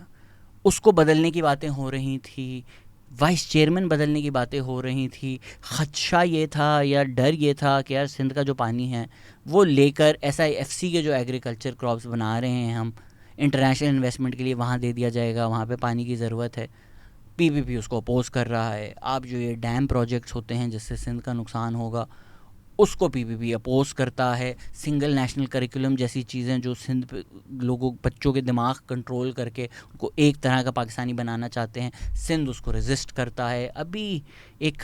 उसको बदलने की बातें हो रही थी, वाइस चेयरमैन बदलने की बातें हो रही थी। खदशा ये था या डर ये था कि यार सिंध का जो पानी है वो लेकर SIFC के जो एग्रीकल्चर क्रॉप्स बना रहे हैं हम, इंटरनेशनल इन्वेस्टमेंट के लिए वहाँ दे दिया जाएगा, वहाँ पे पानी की ज़रूरत है। PPP उसको अपोज कर रहा है। आप जो ये डैम प्रोजेक्ट्स होते हैं जिससे सिंध का नुकसान होगा उसको PPP अपोज करता है। सिंगल नेशनल करिकुलम जैसी चीज़ें जो सिंध पे लोगों बच्चों के दिमाग कंट्रोल करके उनको एक तरह का पाकिस्तानी बनाना चाहते हैं, सिंध उसको रेजिस्ट करता है। अभी एक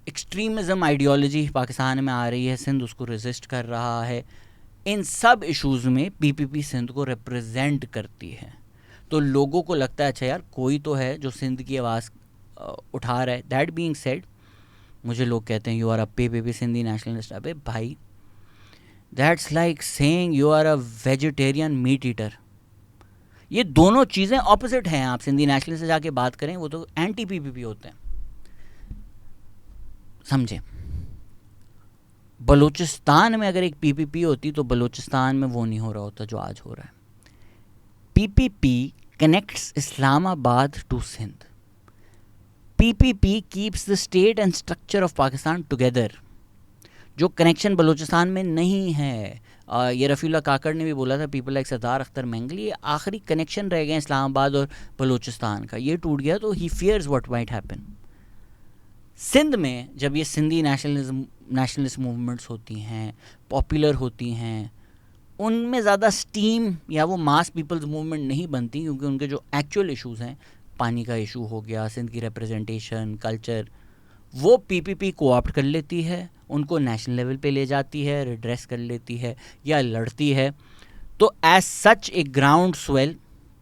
एक्सट्रीमिज़म आइडियोलॉजी पाकिस्तान में आ रही है, सिंध उसको रेजिस्ट कर रहा है। इन सब इश्यूज़ में PPP सिंध को रिप्रेजेंट करती है। तो लोगों को लगता है अच्छा यार कोई तो है जो सिंध की आवाज़ उठा रहा है। दैट बीइंग सेड, मुझे लोग कहते हैं you are a PPP Sindhi nationalist. अबे भाई, that's like saying you are a vegetarian meat eater. ये दोनों चीज़ें ऑपोजिट हैं। आप सिंधी नेशनलिस्ट से जाके बात करें, वो तो एंटी PPP होते हैं, समझे। बलूचिस्तान में अगर एक PPP होती तो बलूचिस्तान में वो नहीं हो रहा होता जो आज हो रहा है। PPP connects Islamabad to Sindh. PPP keeps the state and structure of Pakistan together. जो कनेक्शन बलूचिस्तान में नहीं है, ये रफ़ीउल्लाह काकड़ ने भी बोला था, पीपल लाइक सरदार अख्तर मैंगली, ये आखिरी कनेक्शन रह गए इस्लामाबाद और बलूचिस्तान का, ये टूट गया तो he fears what might happen. Sindh में जब ये सिंधी नेशनलिस्ट मूवमेंट्स होती हैं, पॉपुलर होती हैं, उनमें ज़्यादा स्टीम या वो मास पीपल्स मूवमेंट नहीं बनती, क्योंकि उनके जो एक्चुअल इश्यूज़ हैं, पानी का इशू हो गया, सिंध की रिप्रेजेंटेशन, कल्चर, वो PPP को ऑप्ट कर लेती है, उनको नेशनल लेवल पे ले जाती है, रिड्रेस कर लेती है या लड़ती है। तो एज सच एक ग्राउंड स्वेल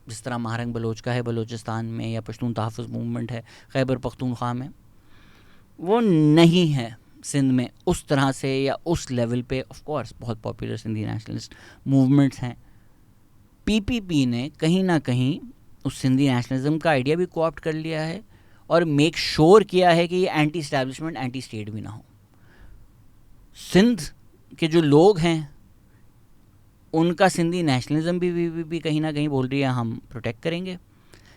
जिस तरह महारंग बलोच का है बलूचिस्तान में, या पश्तून तहफ़्फ़ुज़ मूवमेंट है खैबर पख्तूनख्वा में, वो नहीं है सिंध में उस तरह से या उस लेवल पे। ऑफ कोर्स बहुत पॉपुलर सिंधी नेशनलिस्ट मूवमेंट्स हैं। PPP ने कहीं ना कहीं उस सिंधी नेशनलिज्म का आइडिया भी कोऑप्ट कर लिया है और मेक श्योर किया है कि ये एंटी एस्टैब्लिशमेंट, एंटी स्टेट भी ना हो। सिंध के जो लोग हैं उनका सिंधी नेशनलिज्म भी कहीं ना कहीं बोल रही है हम प्रोटेक्ट करेंगे,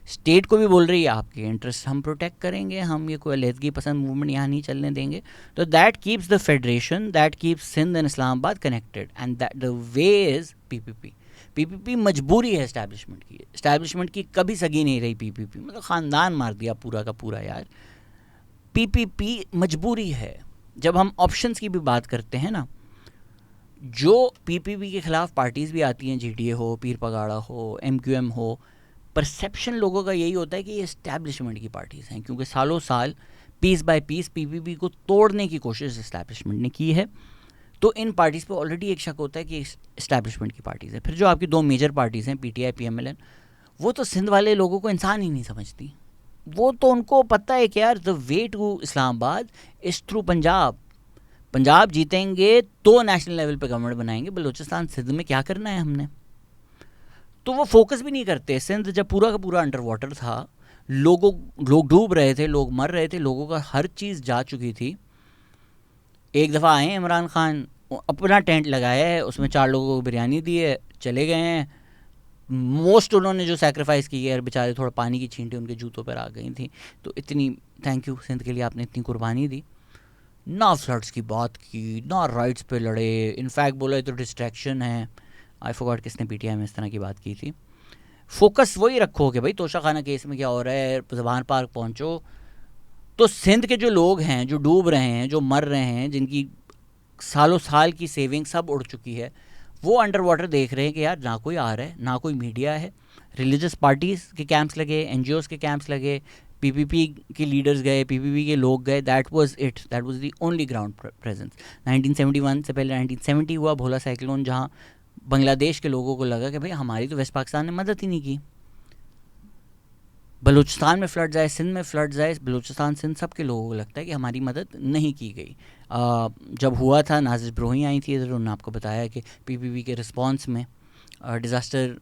स्टेट को भी बोल रही है आपके इंटरेस्ट हम प्रोटेक्ट करेंगे, हम ये कोई अलहदगी पसंद मूवमेंट यहाँ नहीं चलने देंगे। तो that keeps the federation, that keeps Sindh and Islamabad connected, and that the way is PPP. PPP मजबूरी है इस्टेब्लिशमेंट की, इस्टेब्लिशमेंट की कभी सगी नहीं रही पीपीपी, मतलब ख़ानदान मार दिया पूरा का पूरा यार। पीपीपी मजबूरी है। जब हम ऑप्शंस की भी बात करते हैं ना, जो पीपीपी के ख़िलाफ़ पार्टीज़ भी आती हैं, जीडीए हो, पीर पगाड़ा हो, एमक्यूएम हो, परसेप्शन लोगों का यही होता है कि ये इस्टेब्लिशमेंट की पार्टीज़ हैं, क्योंकि सालों साल पीस बाय पीस पीपीपी को तोड़ने की कोशिश इस्टेब्लिशमेंट ने की है। तो इन पार्टीज़ पे ऑलरेडी एक शक होता है कि इस्टेब्लिशमेंट की पार्टीज़ है। फिर जो आपकी दो मेजर पार्टीज़ हैं, पीटीआई, पीएमएलएन, वो तो सिंध वाले लोगों को इंसान ही नहीं समझती। वो तो उनको पता है कि यार the way to Islamabad is through Punjab. Punjab जीतेंगे तो नेशनल लेवल पे गवर्नमेंट बनाएंगे, बलूचिस्तान सिंध में क्या करना है हमने। तो वो फोकस भी नहीं करते। सिंध जब पूरा का पूरा अंडर वाटर था, लोग डूब रहे थे, लोग मर रहे थे, लोगों का हर चीज़ जा चुकी थी। एक दफ़ा आए इमरान खान, अपना टेंट लगाया है, उसमें 4 लोगों को बिरयानी दी है, चले गए हैं। मोस्ट उन्होंने जो सैक्रिफाइस की है, बेचारे थोड़ा पानी की छींटें उनके जूतों पर आ गई थी, तो इतनी थैंक यू सिंध के लिए, आपने इतनी कुर्बानी दी। ना फ्लड्स की बात की, ना राइट्स पे लड़े, इनफैक्ट बोला तो डिस्ट्रैक्शन है। आई फॉरगॉट किसने पीटीआई में इस तरह की बात की थी। फोकस वही रखो कि भाई तोशा खाना केस में क्या हो रहा है, ज़बान पार्क पहुंचो। तो सिंध के जो लोग हैं, जो डूब रहे हैं, जो मर रहे हैं, जिनकी सालों साल की सेविंग सब उड़ चुकी है, वो अंडर वाटर देख रहे हैं कि यार ना कोई आ रहा है, ना कोई मीडिया है। रिलीजियस पार्टीज़ के कैंप्स लगे, एनजीओज़ के कैंप्स लगे, पीपीपी के लीडर्स गए, पीपीपी के लोग गए, that was it, that was the only ground presence. 1971 से पहले 1970 हुआ भोला साइक्लोन, जहाँ बांग्लादेश के लोगों को लगा कि भाई हमारी तो वेस्ट पाकिस्तान ने मदद ही नहीं की। बलूचिस्तान में फ्लड्स आए, सिंध में फ्लड्स आए, बलूचिस्तान सिंध सब के लोगों को लगता है कि हमारी मदद नहीं की गई। जब हुआ था, नाजिर ब्रोही आई थी इधर, उन्होंने आपको बताया कि पीपीपी के रिस्पांस में डिज़ास्टर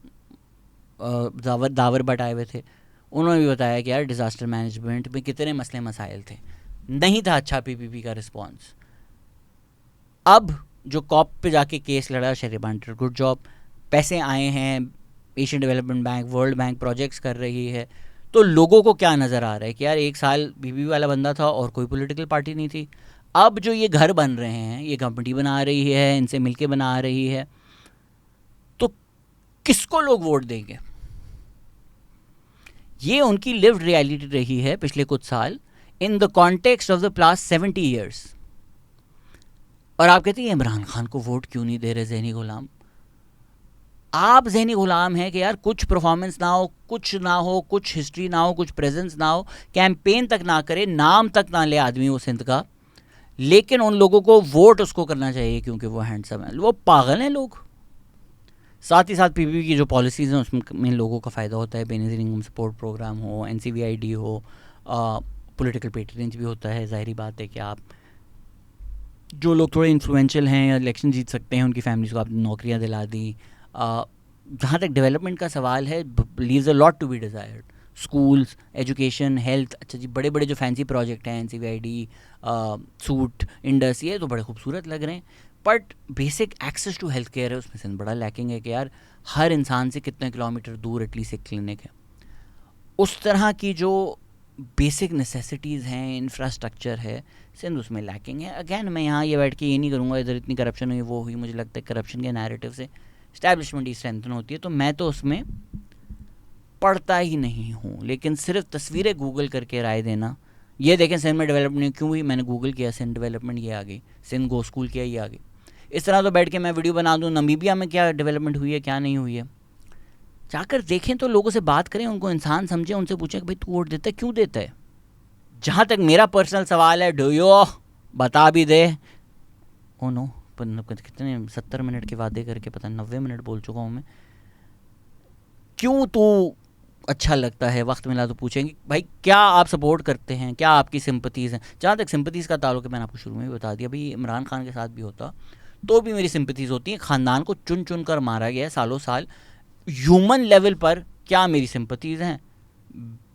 दावर भट्ट आए हुए थे, उन्होंने भी बताया कि यार डिज़ास्टर मैनेजमेंट में कितने मसले मसाइल थे, नहीं था अच्छा पीपीपी का रिस्पांस। अब जो कॉप पे जाके केस लड़ा शेरे बांटर, गुड जॉब, पैसे आए हैं, Asian development bank, world bank projects कर रही है, तो लोगों को क्या नज़र आ रहा है कि यार एक साल बीबी वाला बंदा था और कोई पॉलिटिकल पार्टी नहीं थी। अब जो ये घर बन रहे हैं, ये कंपनी बना रही है, इनसे मिलके बना रही है, तो किसको लोग वोट देंगे? ये उनकी लिव्ड रियलिटी रही है पिछले कुछ साल in the context of the past 70 years. और आप कहते हैं इमरान खान को वोट क्यों नहीं दे रहे ज़हनी गुलाम? आप ज़हनी गुलाम हैं कि यार कुछ परफॉर्मेंस ना हो, कुछ ना हो, कुछ हिस्ट्री ना हो, कुछ प्रेजेंस ना हो, कैंपेन तक ना करे, नाम तक ना ले आदमी वो सिंध का, लेकिन उन लोगों को वोट उसको करना चाहिए क्योंकि वो हैंडसम है। वो पागल हैं लोग। साथ ही साथ पीपीपी की जो पॉलिसीज़ हैं उसमें लोगों का फ़ायदा होता है, बेनज़ीर इनकम सपोर्ट प्रोग्राम हो, एनसीवीआईडी हो, पॉलिटिकल पेट्रेनेज भी होता है। ज़ाहिरी बात है कि आप जो लोग थोड़े इन्फ्लुएंशियल हैं या इलेक्शन जीत सकते हैं, उनकी फैमिलीज़ को आपने नौकरियाँ दिला दी। जहाँ तक डेवलपमेंट का सवाल है, leaves a lot to be desired. Schools, education, health, अच्छा जी, बड़े बड़े जो फैंसी प्रोजेक्ट हैं, एनसीवीआईडी, सूट, इंडस, ये तो बड़े खूबसूरत लग रहे हैं, but basic access to health care है उसमें से बड़ा लैकिंग है कि यार हर इंसान से कितने किलोमीटर दूर एटलीस्ट एक क्लिनिक है। उस तरह की जो बेसिक नेसेसिटीज़ हैं, इंफ्रास्ट्रक्चर है, सिंध उसमें लैकिंग है। अगैन मैं यहाँ ये बैठ के ये नहीं करूँगा इधर इतनी करप्शन हुई, वो हुई, मुझे लगता है करप्शन के नैरेटिव से इस्टेब्लिशमेंट ही स्ट्रेंथन होती है, तो मैं तो उसमें पढ़ता ही नहीं हूँ। लेकिन सिर्फ तस्वीरें गूगल करके राय देना, ये देखें सिंध में डेवलपमेंट नहीं क्यों हुई, मैंने गूगल किया सिंध डेवलपमेंट, ये आ गई, सिंध गो स्कूल किया, ये आ गई। इस तरह तो बैठ के मैं वीडियो बना दूँ नमीबिया में क्या डेवलपमेंट हुई है, क्या नहीं हुई है। जाकर देखें तो लोगों से बात करें, उनको इंसान समझें, उनसे पूछें कि भाई तू वोट देता है, क्यों देता है। जहाँ तक मेरा पर्सनल सवाल है, डू यू बता भी दे। ओ नो, कितने 70 मिनट के वादे करके पता 90 मिनट बोल चुका हूँ मैं। क्यों तू अच्छा लगता है, वक्त मिला तो पूछेंगे भाई क्या आप सपोर्ट करते हैं, क्या आपकी सिंपथीज़ हैं। जहाँ तक सिंपथीज़ का ताल्लुक है, मैंने आपको शुरू में भी बता दिया, भाई इमरान खान के साथ भी होता तो भी मेरी सिंपथीज़ होती हैं। ख़ानदान को चुन चुन कर मारा गया है सालों साल। ह्यूमन लेवल पर क्या मेरी सिंपथीज़ हैं?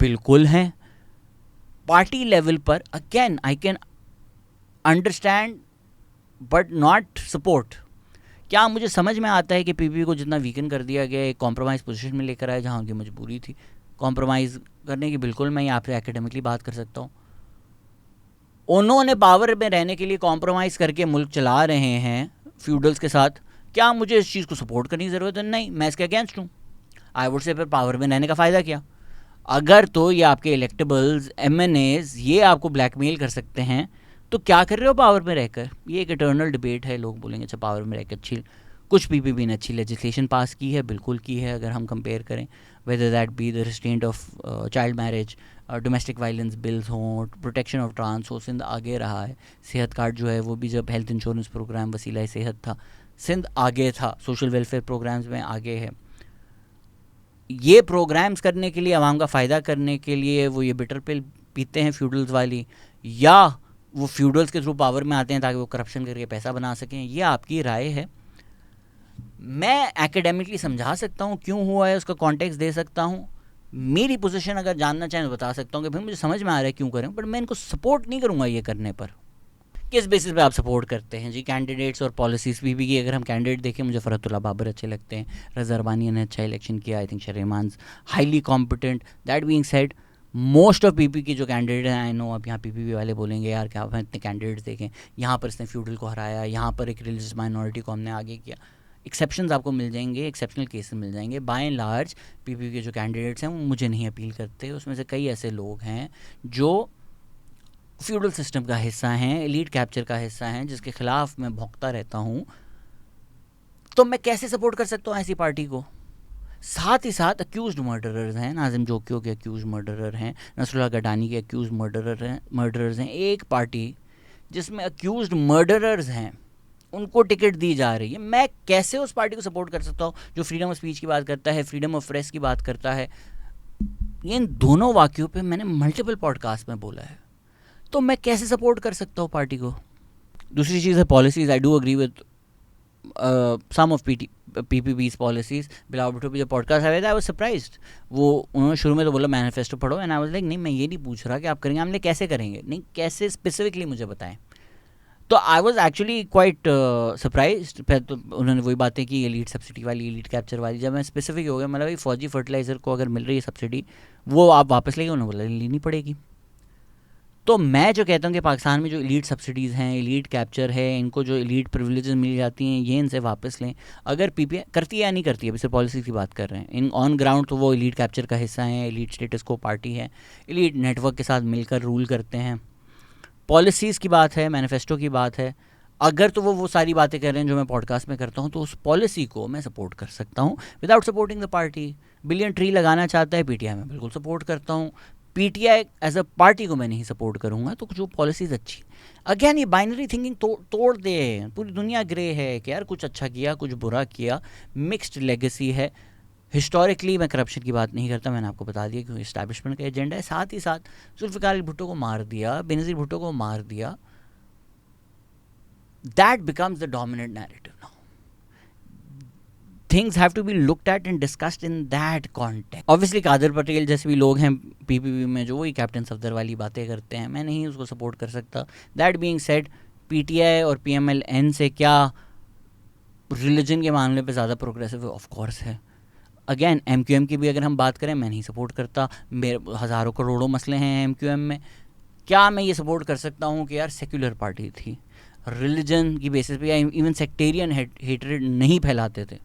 बिल्कुल हैं। पार्टी लेवल पर again I can understand but not support, क्या मुझे समझ में आता है कि पीपीपी को जितना वीकन कर दिया गया एक कॉम्प्रोमाइज़ पोजीशन में लेकर आया जहाँ उनकी मजबूरी थी कॉम्प्रोमाइज़ करने की? बिल्कुल मैं यहाँ पे एकेडमिकली बात कर सकता हूँ। उन्होंने पावर में रहने के लिए कॉम्प्रोमाइज़ करके मुल्क चला रहे हैं फ्यूडल्स के साथ। क्या मुझे इस चीज़ को सपोर्ट करने की ज़रूरत है? नहीं, मैं इसके अगेंस्ट हूँ। आई वुड से फिर पावर में रहने का फ़ायदा क्या? अगर तो ये आपके इलेक्टेबल्स MNAs ये आपको ब्लैकमेल कर सकते हैं तो क्या कर रहे हो पावर में रहकर? ये एक इटर्नल डिबेट है। लोग बोलेंगे अच्छा पावर में रहकर अच्छी, कुछ पीपीपी ने अच्छी लेजिस्लेशन पास की है, बिल्कुल की है। अगर हम कंपेयर करें whether that be the restraint of child marriage, domestic violence bills हों, प्रोटेक्शन ऑफ ट्रांस हो, सिंध आगे रहा है। सेहत कार्ड जो है वो भी, जब हेल्थ इंश्योरेंस प्रोग्राम वसीला सेहत था, सिंध आगे था। सोशल वेलफेयर प्रोग्राम्स में आगे है। ये प्रोग्राम्स करने के लिए, आवाम का फ़ायदा करने के लिए वो ये बिटर पिल पीते हैं फ्यूडल्स वाली, या वो फ्यूडल्स के थ्रू पावर में आते हैं ताकि वो करप्शन करके पैसा बना सकें। ये आपकी राय है। मैं एकेडमिकली समझा सकता हूँ क्यों हुआ है, उसका कॉन्टेक्स्ट दे सकता हूँ। मेरी पोजीशन अगर जानना चाहें तो बता सकता हूँ कि भाई मुझे समझ में आ रहा है क्यों करें, बट मैं इनको सपोर्ट नहीं करूँगा ये करने पर। किस बेसिस पे आप सपोर्ट करते हैं जी? कैंडिडेट्स और पॉलिसीज़ भी की अगर हम कैंडिडेट देखें, मुझे फ़रहतुल्ला बाबर अच्छे लगते हैं, रज़ा अरबानी ने अच्छा इलेक्शन किया, आई थिंक शरीमान highly competent. That being said, most of PP की जो कैंडिडेट हैं, आई नो अब यहाँ पीपीपी वाले बोलेंगे यार क्या आप इतने कैंडिडेट्स देखें, यहाँ पर इसने फ्यूडल को हराया, यहाँ पर एक रिलीजियस माइनॉरिटी को हमने आगे किया। एक्सेप्शंस आपको मिल जाएंगे, एक्सेप्शनल केसेस मिल जाएंगे। बाय एंड लार्ज पीपीपी के जो कैंडिडेट्स हैं वो मुझे नहीं अपील करते। उसमें से कई ऐसे लोग हैं जो फ्यूडल सिस्टम का हिस्सा हैं, एलीट कैप्चर का हिस्सा हैं, जिसके खिलाफ मैं भौंकता रहता हूँ। तो मैं कैसे सपोर्ट कर सकता हूँ ऐसी पार्टी को? साथ ही साथ अक्यूज्ड मर्डरर्स हैं, नाजिम जोकियों के अक्यूज मर्डरर हैं, नसरुल्लाह गडानी के अक्यूज मर्डरर्स हैं। एक पार्टी जिसमें अक्यूज्ड मर्डरर्स हैं उनको टिकट दी जा रही है। मैं कैसे उस पार्टी को सपोर्ट कर सकता हूँ जो फ्रीडम ऑफ स्पीच की बात करता है, फ्रीडम ऑफ प्रेस की बात करता है? ये इन दोनों वाक्यों पे मैंने मल्टीपल पॉडकास्ट में बोला है। तो मैं कैसे सपोर्ट कर सकता हूँ पार्टी को? दूसरी चीज़ है policies. I do agree with some of PPP's policies. Bilawal Bhutto पे जब पॉडकास्ट आया था आई वाज सरप्राइज्ड। वो उन्होंने शुरू में तो बोला मैनिफेस्टो पढ़ो, एंड आई वाज लाइक नहीं, मैं ये नहीं पूछ रहा कि आप करेंगे, हमने कैसे करेंगे, नहीं कैसे स्पेसिफिकली मुझे बताएं। तो I was actually quite surprised. फिर तो उन्होंने वही बातें की, एलीट सब्सिडी वाली, एलीट कैप्चर वाली। जब मैं स्पेसिफिक हो गया, मतलब भाई फौजी फर्टिलाइज़र को अगर मिल रही है सब्सिडी, वो आप वापस लेंगे? उन्होंने बोला लेनी पड़ेगी। तो मैं जो कहता हूँ कि पाकिस्तान में जो एलीट सब्सिडीज़ हैं, एलीट कैप्चर है, इनको जो एलीट प्रिविलेजेस मिल जाती हैं, ये इनसे वापस लें। अगर पीपीआई करती है या नहीं करती है, अभी सिर्फ पॉलिसी की बात कर रहे हैं, इन ऑन ग्राउंड तो वो एलीट कैप्चर का हिस्सा है, एलीट स्टेटस को पार्टी है, एलीट नेटवर्क के साथ मिलकर रूल करते हैं। पॉलिसीज़ की बात है, मैनिफेस्टो की बात है, अगर तो वो सारी बातें कर रहे हैं जो मैं पॉडकास्ट में करता हूँ, तो उस पॉलिसी को मैं सपोर्ट कर सकता हूँ without supporting the party. Billion tree लगाना चाहता है पीटीआई, में बिल्कुल सपोर्ट करता हूँ। पीटीआई एज अ पार्टी को मैं नहीं सपोर्ट करूँगा। तो जो पॉलिसीज़ अच्छी, अगेन ये बाइनरी थिंकिंग तोड़ दे। पूरी दुनिया ग्रे है कि यार कुछ अच्छा किया, कुछ बुरा किया, मिक्स्ड लेगेसी है। हिस्टोरिकली मैं करप्शन की बात नहीं करता, मैंने आपको बता दिया क्योंकि इस्टेब्लिशमेंट का एजेंडा है। साथ ही साथ जुल्फ़िकार अली भुट्टो को मार दिया, बेनज़ीर भुट्टो को मार दिया, that becomes the dominant narrative now. Things have to be looked at and discussed in that context. Obviously Kader Patel जैसे भी लोग हैं पीपीपी में जो वही कैप्टन सफदर वाली बातें करते हैं, मैं नहीं उसको सपोर्ट कर सकता। दैट बीइंग सेड, पीटीआई और पीएमएल-एन से क्या रिलीजन के मामले पे ज़्यादा प्रोग्रेसिव है? ऑफ कोर्स है। अगेन एमक्यूएम की भी अगर हम बात करें, मैं नहीं सपोर्ट करता। मेरे हज़ारों करोड़ों मसले हैं एमक्यूएम में। क्या मैं ये सपोर्ट कर सकता हूँ कि यार सेक्युलर पार्टी थी, रिलीजन की बेसिस पे या इवन सेक्टेरियन हेटरेड नहीं फैलाते थे?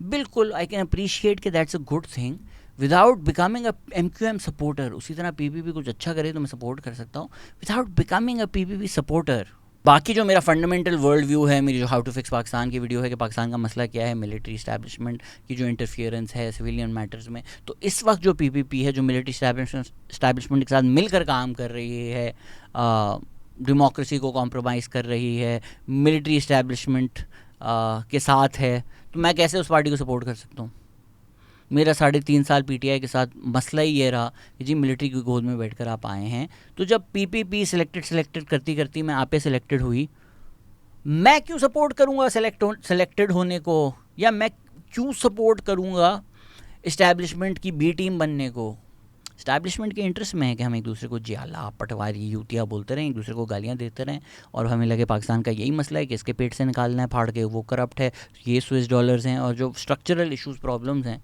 बिल्कुल, आई कैन अप्रिशिएट कि that's a good thing without becoming a MQM supporter. उसी तरह पीपीपी कुछ अच्छा करे तो मैं सपोर्ट कर सकता हूँ without becoming a PPP supporter. बाकी जो मेरा फंडामेंटल वर्ल्ड व्यू है, मेरी जो हाउ टू फिक्स पाकिस्तान की वीडियो है कि पाकिस्तान का मसला क्या है, मिलिट्री इस्टेब्लिशमेंट की जो इंटरफियरेंस है सिविलियन मैटर्स में, तो इस वक्त जो पीपीपी है जो मिलिट्री इस्टेब्लिशमेंट के साथ मिलकर काम कर रही है, डेमोक्रेसी को कॉम्प्रोमाइज़ कर रही है, मिलिट्री इस्टेब्लिशमेंट के साथ है, तो मैं कैसे उस पार्टी को सपोर्ट कर सकता हूँ? मेरा 3.5 साल पीटीआई के साथ मसला ही ये रहा कि जी मिलिट्री की गोद में बैठकर आप आए हैं। तो जब पीपीपी सिलेक्टेड करती मैं आप पे सिलेक्टेड हुई, मैं क्यों सपोर्ट करूँगा सेलेक्टेड होने को? या मैं क्यों सपोर्ट करूँगा इस्टेब्लिशमेंट की बी टीम बनने को? इस्टेब्लिशमेंट के इंटरेस्ट में है कि हम एक दूसरे को जियाला पटवारी यूतिया बोलते रहें, एक दूसरे को गालियाँ देते रहें और हमें लगे पाकिस्तान का यही मसला है कि इसके पेट से निकालना है फाड़ के, वो करप्ट है, ये स्विस डॉलर्स हैं, और जो स्ट्रक्चरल इश्यूज़ प्रॉब्लम्स हैं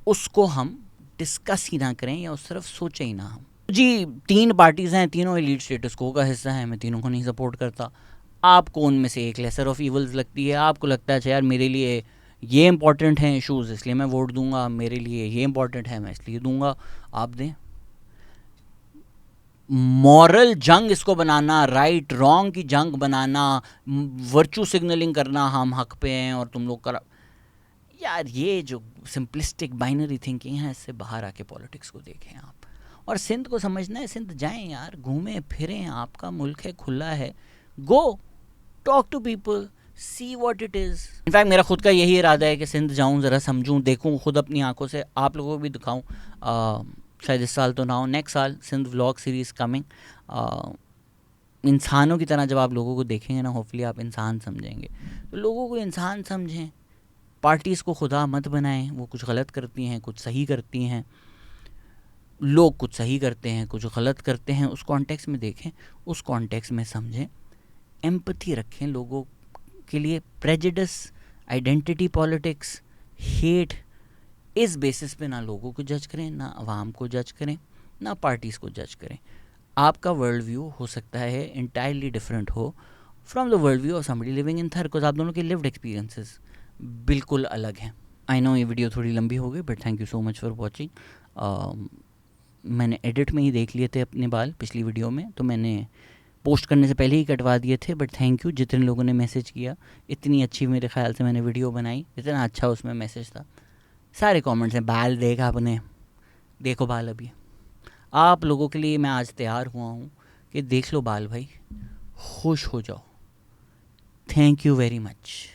उसको हम डिस्कस ही ना करें या उस तरफ सोचें ही ना हम। जी 3 पार्टीज़ हैं, तीनों एलीट स्टेटस को का हिस्सा है, मैं तीनों को नहीं सपोर्ट करता। आपको उनमें से एक लेसर ऑफ इवल्स लगती है, आपको लगता है यार मेरे लिए ये इंपॉर्टेंट हैं इशूज़ इसलिए मैं वोट दूंगा, मेरे लिए ये इंपॉर्टेंट है मैं इसलिए दूंगा, आप दें। मॉरल जंग इसको बनाना, राइट रॉन्ग की जंग बनाना, वर्चू सिग्नलिंग करना, हम हक पे हैं और तुम लोग कर, यार ये जो सिंपलिस्टिक बाइनरी थिंकिंग है इससे बाहर आके पॉलिटिक्स को देखें आप। और सिंध को समझना है, सिंध जाएं यार, घूमें फिरें, आपका मुल्क है, खुला है, go talk to people, see what it is. In fact मेरा खुद का यही इरादा है कि सिंध जाऊँ, ज़रा समझूँ, देखूँ खुद अपनी आंखों से, आप लोगों को भी दिखाऊँ। शायद इस साल तो ना हो, नेक्स्ट साल सिंध व्लॉग सीरीज़ कमिंग। इंसानों की तरह जब आप लोगों को देखेंगे ना, होपफुली आप इंसान समझेंगे, तो लोगों को इंसान समझें, पार्टीज़ को खुदा मत बनाएं, वो कुछ गलत करती हैं कुछ सही करती हैं, लोग कुछ सही करते हैं कुछ गलत करते हैं, उस कॉन्टेक्स्ट में देखें, उस कॉन्टेक्स्ट में समझें, एम्पैथी रखें लोगों के लिए। प्रेजुडिस, आइडेंटिटी पॉलिटिक्स, हेट, इस बेसिस पे ना लोगों को जज करें, ना आवाम को जज करें, ना पार्टीज़ को जज करें। आपका वर्ल्ड व्यू हो सकता है इंटायरली डिफरेंट हो from the world view of somebody living in थर, बिकॉज आप दोनों के लिव्ड एक्सपीरियंसेस बिल्कुल अलग हैं। आई नो ये वीडियो थोड़ी लंबी हो गई, but thank you so much for watching. मैंने एडिट में ही देख लिए थे अपने बाल पिछली वीडियो में, तो मैंने पोस्ट करने से पहले ही कटवा दिए थे, बट थैंक यू जितने लोगों ने मैसेज किया, इतनी अच्छी मेरे ख्याल से मैंने वीडियो बनाई, इतना अच्छा उसमें मैसेज था, सारे कमेंट्स हैं, बाल देख आपने, देखो बाल अभी, आप लोगों के लिए मैं आज तैयार हुआ हूँ कि देख लो बाल भाई, खुश हो जाओ। Thank you very much.